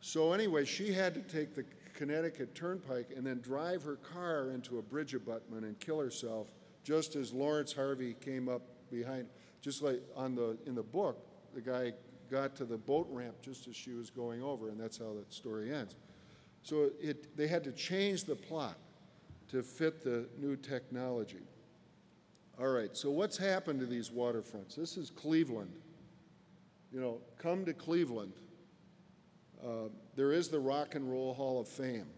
So anyway, she had to take the Connecticut Turnpike and then drive her car into a bridge abutment and kill herself, just as Lawrence Harvey came up behind. Just like in the book, the guy got to the boat ramp just as she was going over, and that's how that story ends. So they had to change the plot to fit the new technology. All right, so what's happened to these waterfronts? This is Cleveland. You know, come to Cleveland. There is the Rock and Roll Hall of Fame,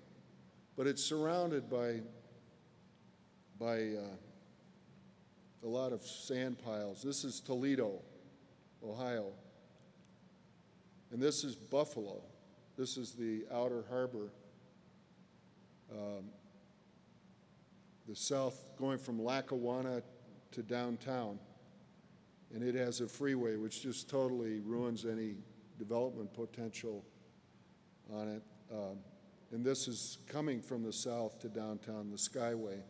but it's surrounded by a lot of sand piles. This is Toledo, Ohio. And this is Buffalo. This is the outer harbor, the south, going from Lackawanna to downtown. And it has a freeway which just totally ruins any development potential on it. And this is coming from the south to downtown, the Skyway.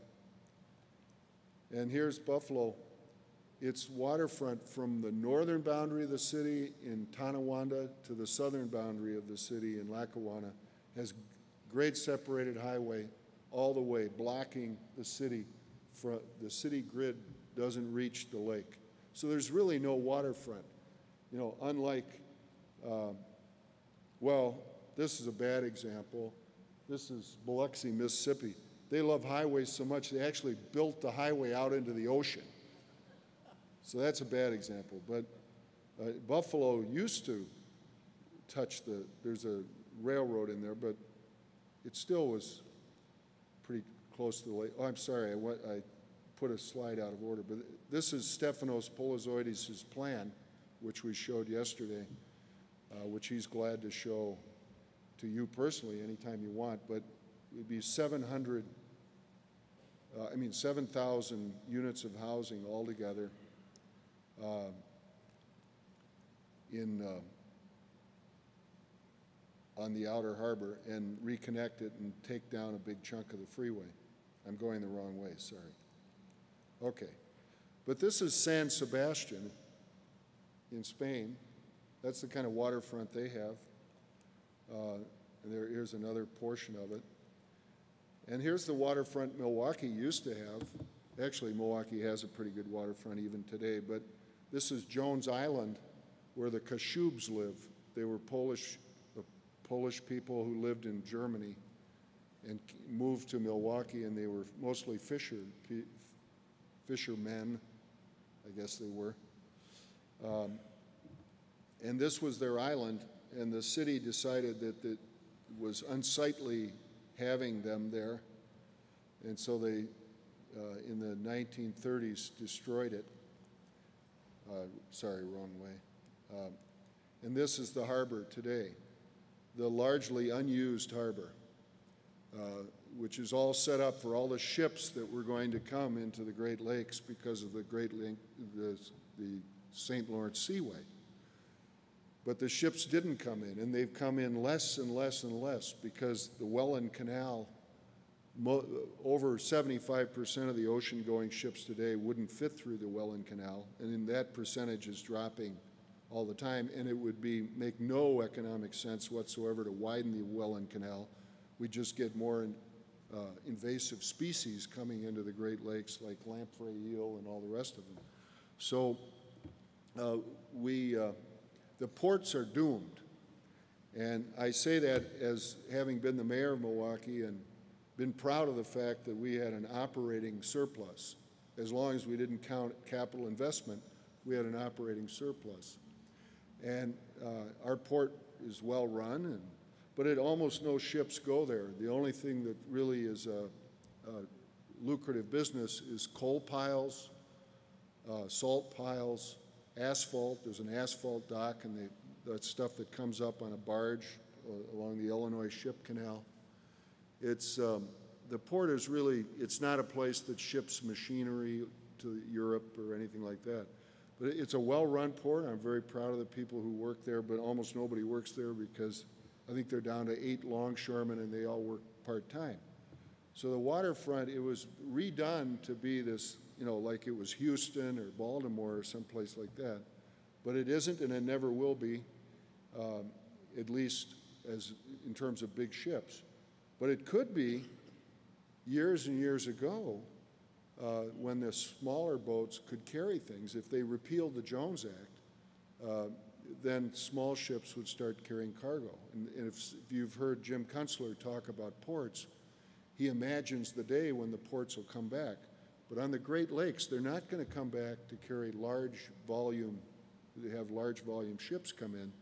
And here's Buffalo. It's waterfront from the northern boundary of the city in Tonawanda to the southern boundary of the city in Lackawanna. Has great separated highway all the way, blocking the city. The city grid doesn't reach the lake. So there's really no waterfront. You know, unlike, well, this is a bad example. This is Biloxi, Mississippi. They love highways so much they actually built the highway out into the ocean. So that's a bad example. But Buffalo used to touch there's a railroad in there, but it still was pretty close to the lake. Oh, I'm sorry, I put a slide out of order. But this is Stefanos Polizoides' plan, which we showed yesterday, which he's glad to show to you personally anytime you want. But it would be 7,000 units of housing altogether on the outer harbor, and reconnect it and take down a big chunk of the freeway. I'm going the wrong way, sorry. Okay, but this is San Sebastian in Spain. That's the kind of waterfront they have. And here's another portion of it. And here's the waterfront Milwaukee used to have. Actually, Milwaukee has a pretty good waterfront even today, but this is Jones Island, where the Kashubs live. They were Polish people who lived in Germany and moved to Milwaukee, and they were mostly fishermen, I guess they were. And this was their island, and the city decided that it was unsightly having them there, and so they, in the 1930s, destroyed it. Sorry, wrong way. And this is the harbor today, the largely unused harbor. which is all set up for all the ships that were going to come into the Great Lakes because of the the St. Lawrence Seaway. But the ships didn't come in, and they've come in less and less and less because the Welland Canal, over 75% of the ocean-going ships today wouldn't fit through the Welland Canal, and that percentage is dropping all the time, and it would make no economic sense whatsoever to widen the Welland Canal. We just get more invasive species coming into the Great Lakes like lamprey eel and all the rest of them. So the ports are doomed. And I say that as having been the mayor of Milwaukee and been proud of the fact that we had an operating surplus. As long as we didn't count capital investment, we had an operating surplus. And our port is well run, but almost no ships go there. The only thing that really is a lucrative business is coal piles, salt piles, asphalt. There's an asphalt dock, and that's stuff that comes up on a barge along the Illinois Ship Canal. It's the port is really, it's not a place that ships machinery to Europe or anything like that. But it's a well-run port. I'm very proud of the people who work there, but almost nobody works there because I think they're down to 8 longshoremen and they all work part-time. So the waterfront, it was redone to be this, like it was Houston or Baltimore or someplace like that. But it isn't, and it never will be, at least in terms of big ships. But it could be years and years ago when the smaller boats could carry things. If they repealed the Jones Act, then small ships would start carrying cargo. And if you've heard Jim Kunstler talk about ports, he imagines the day when the ports will come back. But on the Great Lakes, they're not going to come back to carry large volume, they have large volume ships come in.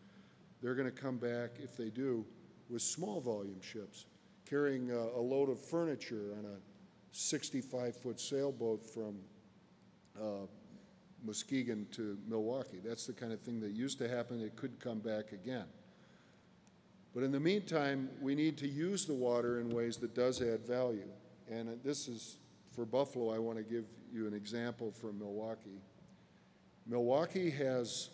They're going to come back, if they do, with small volume ships, carrying a load of furniture on a 65-foot sailboat from Muskegon to Milwaukee. That's the kind of thing that used to happen. It could come back again. But in the meantime, we need to use the water in ways that does add value. And this is, for Buffalo, I want to give you an example from Milwaukee. Milwaukee has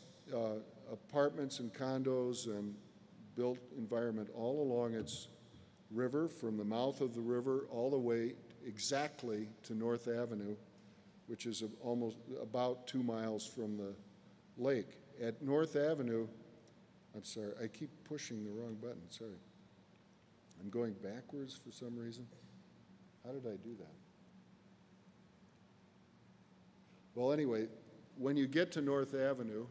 apartments and condos and built environment all along its river, from the mouth of the river all the way exactly to North Avenue, which is almost about 2 miles from the lake. At North Avenue, I'm sorry, I keep pushing the wrong button, sorry. I'm going backwards for some reason. How did I do that? Well, anyway, when you get to North Avenue,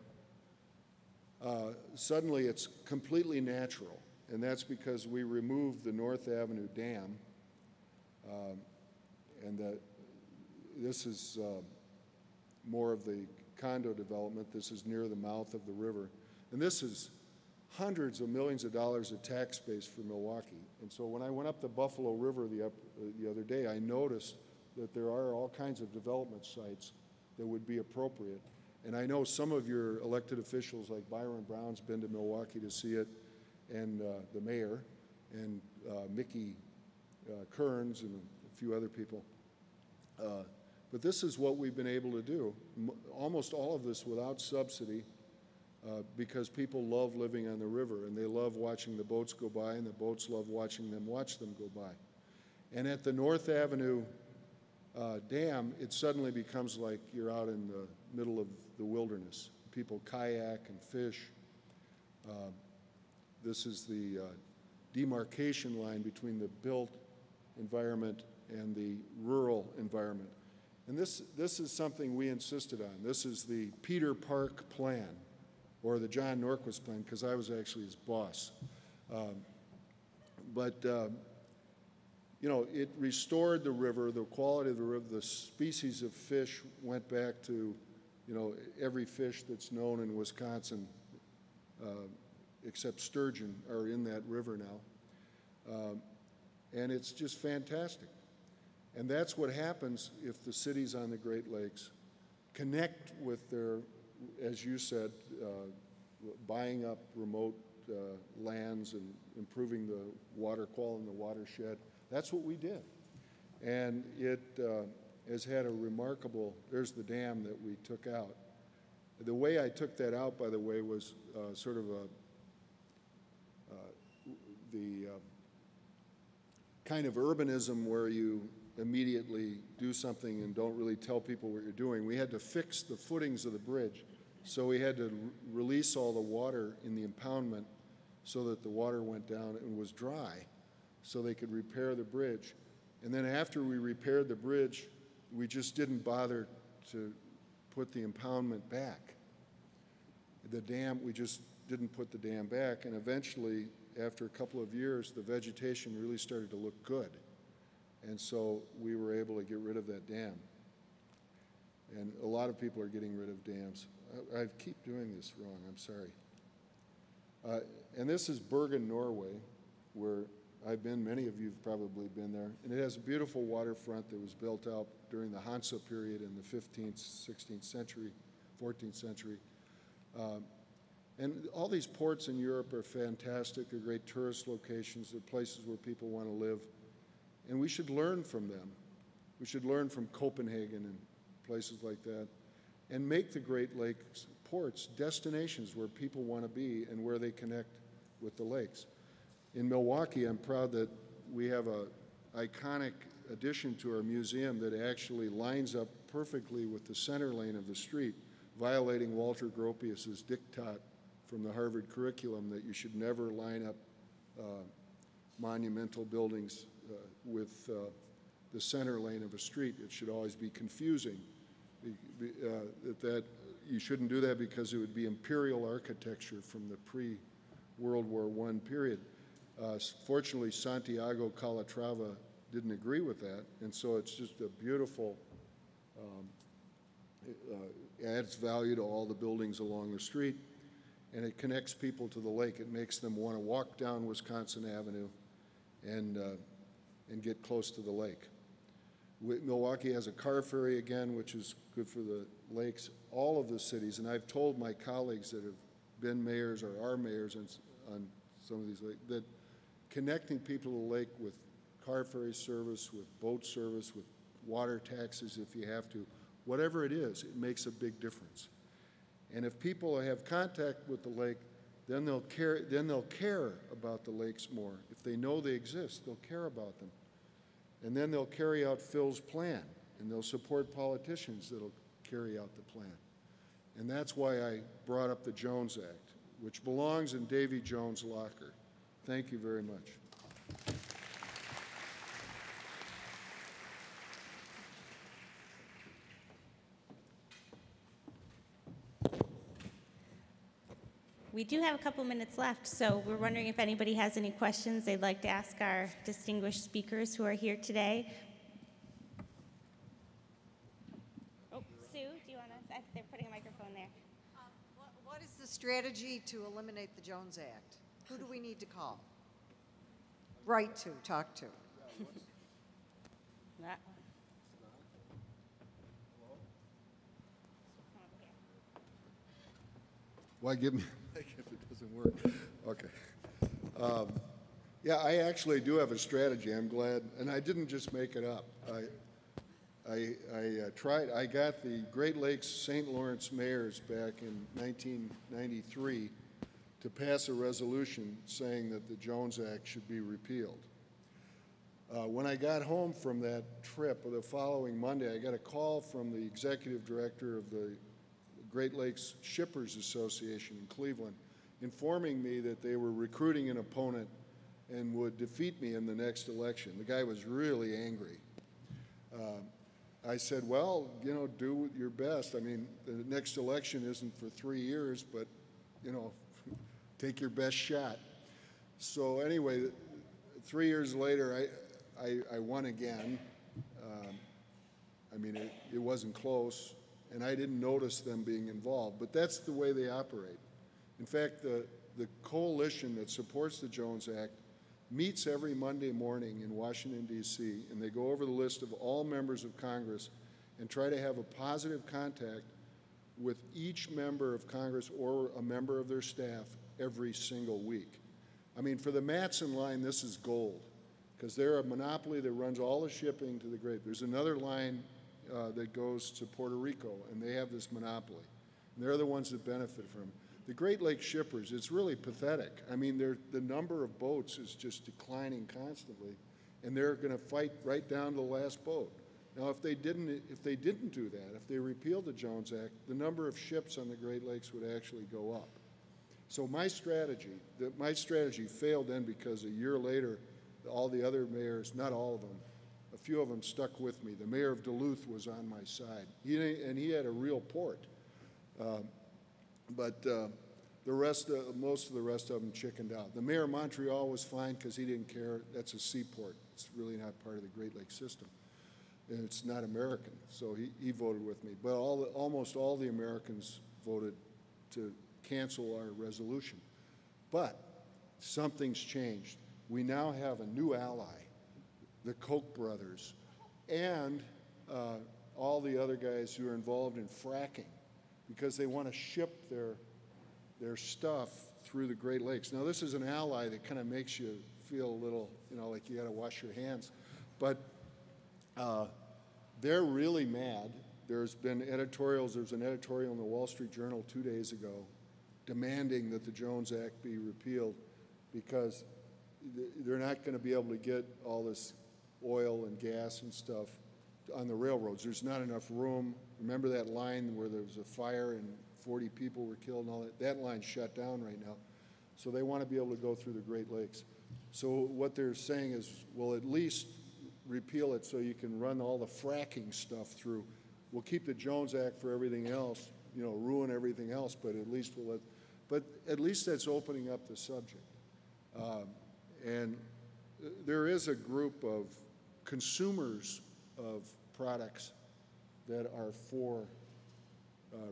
suddenly it's completely natural, and that's because we removed the North Avenue Dam, and this is more of the condo development. This is near the mouth of the river, and this is hundreds of millions of dollars of tax base for Milwaukee. And so when I went up the Buffalo River the other day, I noticed that there are all kinds of development sites that would be appropriate. And I know some of your elected officials, like Byron Brown's been to Milwaukee to see it, and the mayor, and Mickey Kearns, and a few other people. But this is what we've been able to do. Almost all of this without subsidy, because people love living on the river, and they love watching the boats go by, and the boats love watching them watch them go by. And at the North Avenue Dam, it suddenly becomes like you're out in the middle of the wilderness. People kayak and fish. This is the demarcation line between the built environment and the rural environment. And this is something we insisted on. This is the Peter Park plan, or the John Norquist plan, because I was actually his boss. It restored the river, the quality of the river, the species of fish went back to, every fish that's known in Wisconsin, except sturgeon, are in that river now. And it's just fantastic. And that's what happens if the cities on the Great Lakes connect with their, as you said, buying up remote lands and improving the water quality in the watershed, That's what we did. And it has had a remarkable, there's the dam that we took out. The way I took that out, by the way, was sort of the kind of urbanism where you immediately do something and don't really tell people what you're doing. We had to fix the footings of the bridge. So we had to release all the water in the impoundment so that the water went down and was dry so they could repair the bridge. And then after we repaired the bridge, we just didn't bother to put the impoundment back. The dam, we just didn't put the dam back, and eventually, after a couple of years, the vegetation really started to look good. And so we were able to get rid of that dam. And a lot of people are getting rid of dams. I keep doing this wrong, I'm sorry. And this is Bergen, Norway, where I've been. Many of you have probably been there. And it has a beautiful waterfront that was built out during the Hansa period in the 15th, 16th century, 14th century. And all these ports in Europe are fantastic. They're great tourist locations. They're places where people want to live. And we should learn from them. We should learn from Copenhagen and places like that, and make the Great Lakes ports destinations where people want to be and where they connect with the lakes. In Milwaukee, I'm proud that we have an iconic addition to our museum that actually lines up perfectly with the center lane of the street, violating Walter Gropius's diktat from the Harvard curriculum that you should never line up monumental buildings with the center lane of a street. It should always be confusing. That you shouldn't do that because it would be imperial architecture from the pre-World War I period. Fortunately, Santiago Calatrava didn't agree with that, and so it's just a beautiful, adds value to all the buildings along the street, and it connects people to the lake. It makes them want to walk down Wisconsin Avenue and get close to the lake. Milwaukee has a car ferry again, which is good for the lakes. All of the cities, and I've told my colleagues that have been mayors or are mayors on some of these lakes, that connecting people to the lake with car ferry service, with boat service, with water taxes if you have to, whatever it is, it makes a big difference. And if people have contact with the lake, then they'll care about the lakes more. If they know they exist, they'll care about them. And then they'll carry out Phil's plan, and they'll support politicians that'll carry out the plan. And that's why I brought up the Jones Act, which belongs in Davy Jones' locker. Thank you very much. We do have a couple minutes left, so we're wondering if anybody has any questions they'd like to ask our distinguished speakers who are here today. Oh, Sue, do you want to? They're putting a microphone there. What is the strategy to eliminate the Jones Act? Who do we need to call? Write to, talk to. That Why give me a mic if it doesn't work? Okay. Yeah, I actually do have a strategy. I'm glad, and I didn't just make it up. I got the Great Lakes St. Lawrence mayors back in 1993 to pass a resolution saying that the Jones Act should be repealed. When I got home from that trip, the following Monday, I got a call from the executive director of the Great Lakes Shippers Association in Cleveland, informing me that they were recruiting an opponent and would defeat me in the next election. The guy was really angry. I said, well, you know, do your best. I mean, the next election isn't for 3 years, but, you know, take your best shot. So anyway, 3 years later, I won again. I mean, it wasn't close, and I didn't notice them being involved, but that's the way they operate. In fact, the coalition that supports the Jones Act meets every Monday morning in Washington, D.C., and they go over the list of all members of Congress and try to have a positive contact with each member of Congress or a member of their staff every single week. I mean, for the Matson line, this is gold. because they're a monopoly that runs all the shipping to the Great. There's another line that goes to Puerto Rico, and they have this monopoly. And they're the ones that benefit from it. The Great Lakes shippers, it's really pathetic. I mean, the number of boats is just declining constantly, and they're going to fight right down to the last boat. Now, if they didn't do that, if they repealed the Jones Act, the number of ships on the Great Lakes would actually go up. So my strategy failed then because a year later, all the other mayors, not all of them, a few of them stuck with me. The mayor of Duluth was on my side, and he had a real port. But most of the rest of them chickened out. The mayor of Montreal was fine because he didn't care. That's a seaport. It's really not part of the Great Lakes system. And it's not American, so he voted with me. But almost all the Americans voted to cancel our resolution. But something's changed. We now have a new ally, the Koch brothers, and all the other guys who are involved in fracking, because they want to ship their stuff through the Great Lakes. Now, this is an ally that kind of makes you feel a little, like you got to wash your hands. But they're really mad. There's been editorials. There's an editorial in the Wall Street Journal 2 days ago demanding that the Jones Act be repealed because they're not going to be able to get all this oil and gas and stuff on the railroads. There's not enough room. Remember that line where there was a fire and 40 people were killed and all that? That line's shut down right now. So they want to be able to go through the Great Lakes. So what they're saying is, well, at least repeal it so you can run all the fracking stuff through. We'll keep the Jones Act for everything else, ruin everything else, but at least at least that's opening up the subject. And there is a group of consumers of products that are for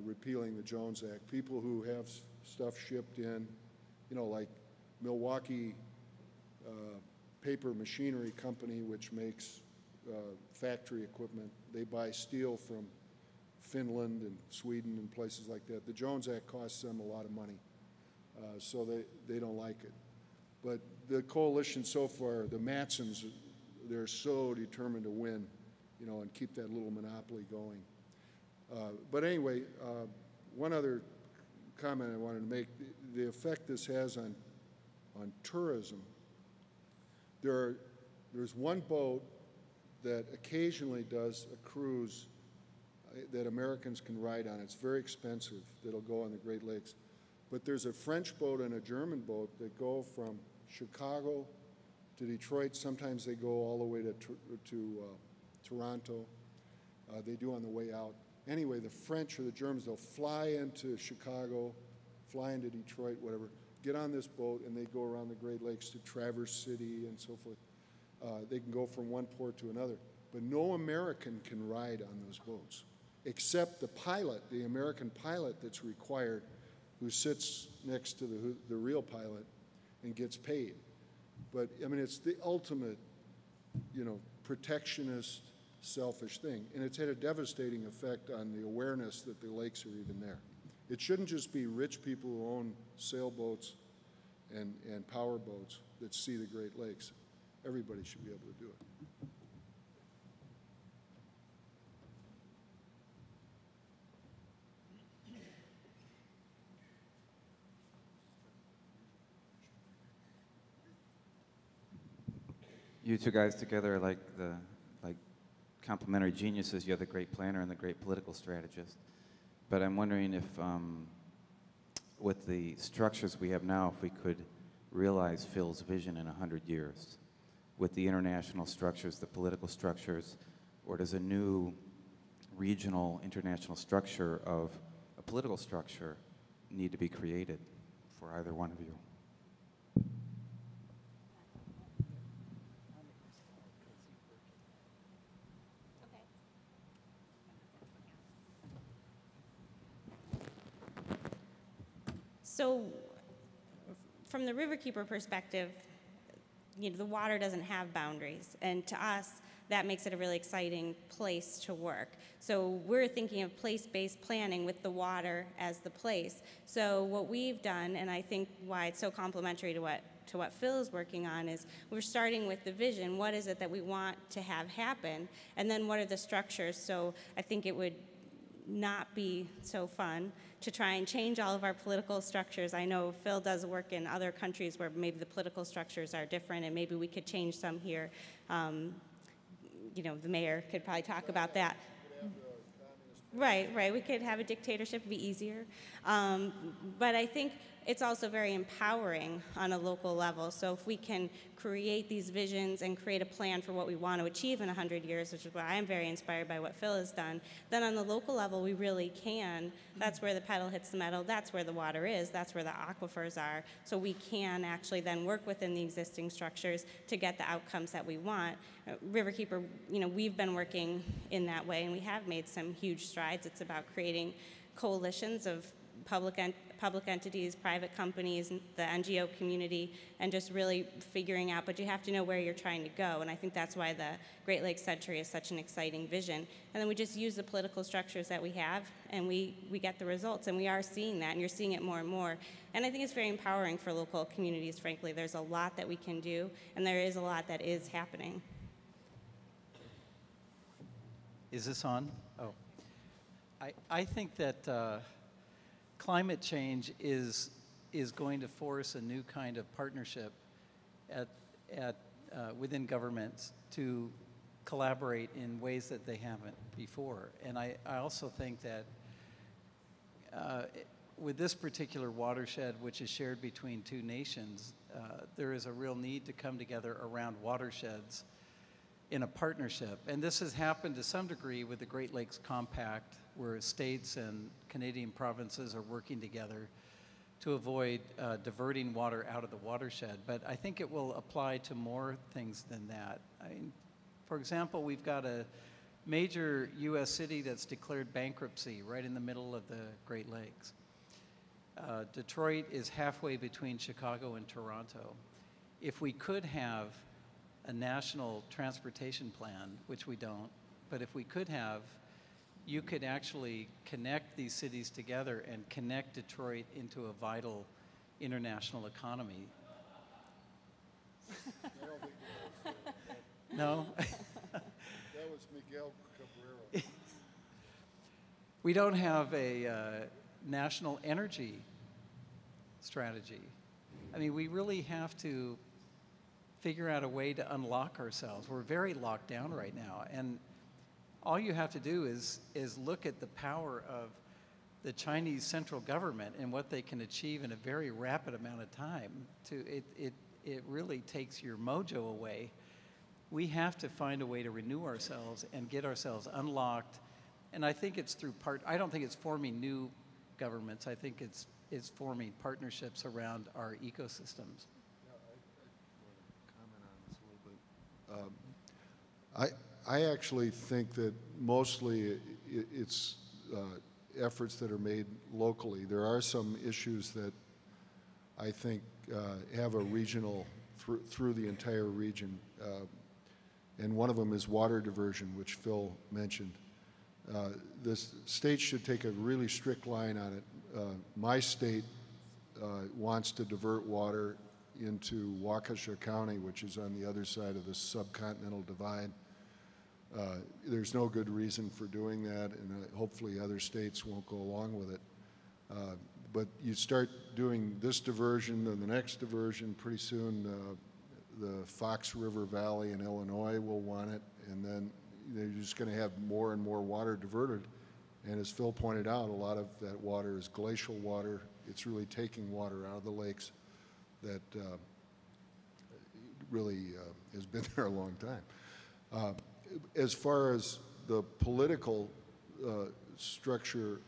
repealing the Jones Act. People who have stuff shipped in, like Milwaukee Paper Machinery Company, which makes factory equipment. They buy steel from Finland and Sweden and places like that. The Jones Act costs them a lot of money, so they don't like it. But the coalition so far, the Matsons, they're so determined to win, and keep that little monopoly going. But anyway, one other comment I wanted to make, the effect this has on tourism. There's one boat that occasionally does a cruise that Americans can ride on. It's very expensive, that'll go on the Great Lakes. But there's a French boat and a German boat that go from Chicago to Detroit. Sometimes they go all the way to Toronto. They do on the way out. Anyway, the French or the Germans, they'll fly into Chicago, fly into Detroit, whatever, get on this boat, and they go around the Great Lakes to Traverse City and so forth. They can go from one port to another. But no American can ride on those boats, except the pilot, the American pilot that's required, who sits next to the real pilot and gets paid. But, I mean, it's the ultimate, protectionist, selfish thing. And it's had a devastating effect on the awareness that the lakes are even there. It shouldn't just be rich people who own sailboats and power boats that see the Great Lakes. Everybody should be able to do it. You two guys together are like complementary geniuses. You're the great planner and the great political strategist. But I'm wondering if, with the structures we have now, if we could realize Phil's vision in 100 years, with the international structures, the political structures, or does a new regional international structure of a political structure need to be created for either one of you? So from the Riverkeeper perspective, the water doesn't have boundaries. And to us, that makes it a really exciting place to work. So we're thinking of place-based planning with the water as the place. So what we've done, and I think why it's so complementary to what to what Phil is working on is we're starting with the vision. What is it that we want to have happen? And then what are the structures? So I think it would not be so fun to try and change all of our political structures. I know Phil does work in other countries where maybe the political structures are different, and maybe we could change some here. You know, the mayor could probably talk about that. Right. We could have a dictatorship, it'd be easier. But I think it's also very empowering on a local level. So if we can create these visions and create a plan for what we want to achieve in 100 years, which is why I'm very inspired by what Phil has done, then on the local level we really can. That's where the pedal hits the metal, that's where the water is, that's where the aquifers are. So we can actually then work within the existing structures to get the outcomes that we want. Riverkeeper, you know, we've been working in that way, and we have made some huge strides. It's about creating coalitions of public entities, private companies, the NGO community, and just really figuring out, but you have to know where you're trying to go, and I think that's why the Great Lakes Century is such an exciting vision. And then we just use the political structures that we have, and we get the results, and we are seeing that, and you're seeing it more and more. And I think it's very empowering for local communities, frankly. There's a lot that we can do, and there is a lot that is happening. Is this on? Oh. I think that climate change is going to force a new kind of partnership within governments to collaborate in ways that they haven't before. And I also think that with this particular watershed, which is shared between two nations, there is a real need to come together around watersheds in a partnership. And this has happened to some degree with the Great Lakes Compact, where states and Canadian provinces are working together to avoid diverting water out of the watershed. But I think it will apply to more things than that. I mean, for example, we've got a major U.S. city that's declared bankruptcy right in the middle of the Great Lakes. Detroit is halfway between Chicago and Toronto. If we could have a national transportation plan, which we don't, but if we could have, you could actually connect these cities together and connect Detroit into a vital international economy. No? That was Miguel Cabrera. We don't have a national energy strategy. I mean, we really have to figure out a way to unlock ourselves. We're very locked down right now, and all you have to do is look at the power of the Chinese central government and what they can achieve in a very rapid amount of time. It really takes your mojo away. We have to find a way to renew ourselves and get ourselves unlocked, and I think it's through I don't think it's forming new governments. I think it's forming partnerships around our ecosystems. I actually think that mostly it's efforts that are made locally. There are some issues that I think have a regional, through the entire region, and one of them is water diversion, which Phil mentioned. The state should take a really strict line on it. My state wants to divert water into Waukesha County, which is on the other side of the subcontinental divide. There's no good reason for doing that, and hopefully other states won't go along with it. But you start doing this diversion and the next diversion, pretty soon the Fox River Valley in Illinois will want it, and then you're just going to have more and more water diverted. And as Phil pointed out, a lot of that water is glacial water. It's really taking water out of the lakes that really has been there a long time. As far as the political structure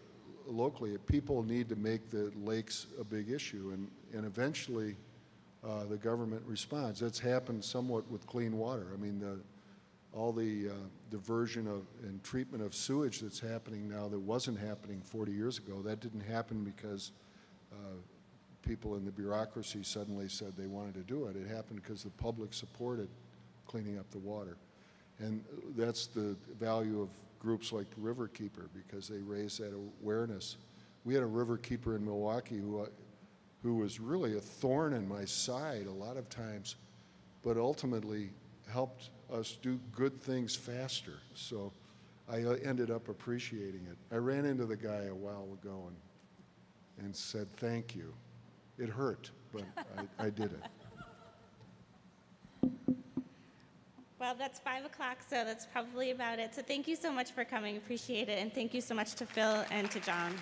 locally, people need to make the lakes a big issue, and eventually the government responds. That's happened somewhat with clean water. I mean, all the diversion of and treatment of sewage that's happening now that wasn't happening 40 years ago, that didn't happen because people in the bureaucracy suddenly said they wanted to do it. It happened because the public supported cleaning up the water. And that's the value of groups like Riverkeeper, because they raise that awareness. We had a Riverkeeper in Milwaukee who who was really a thorn in my side a lot of times, but ultimately helped us do good things faster. So I ended up appreciating it. I ran into the guy a while ago and said, thank you. It hurt, but I did it. Well, that's 5 o'clock, so that's probably about it. So thank you so much for coming. Appreciate it. And thank you so much to Phil and to John.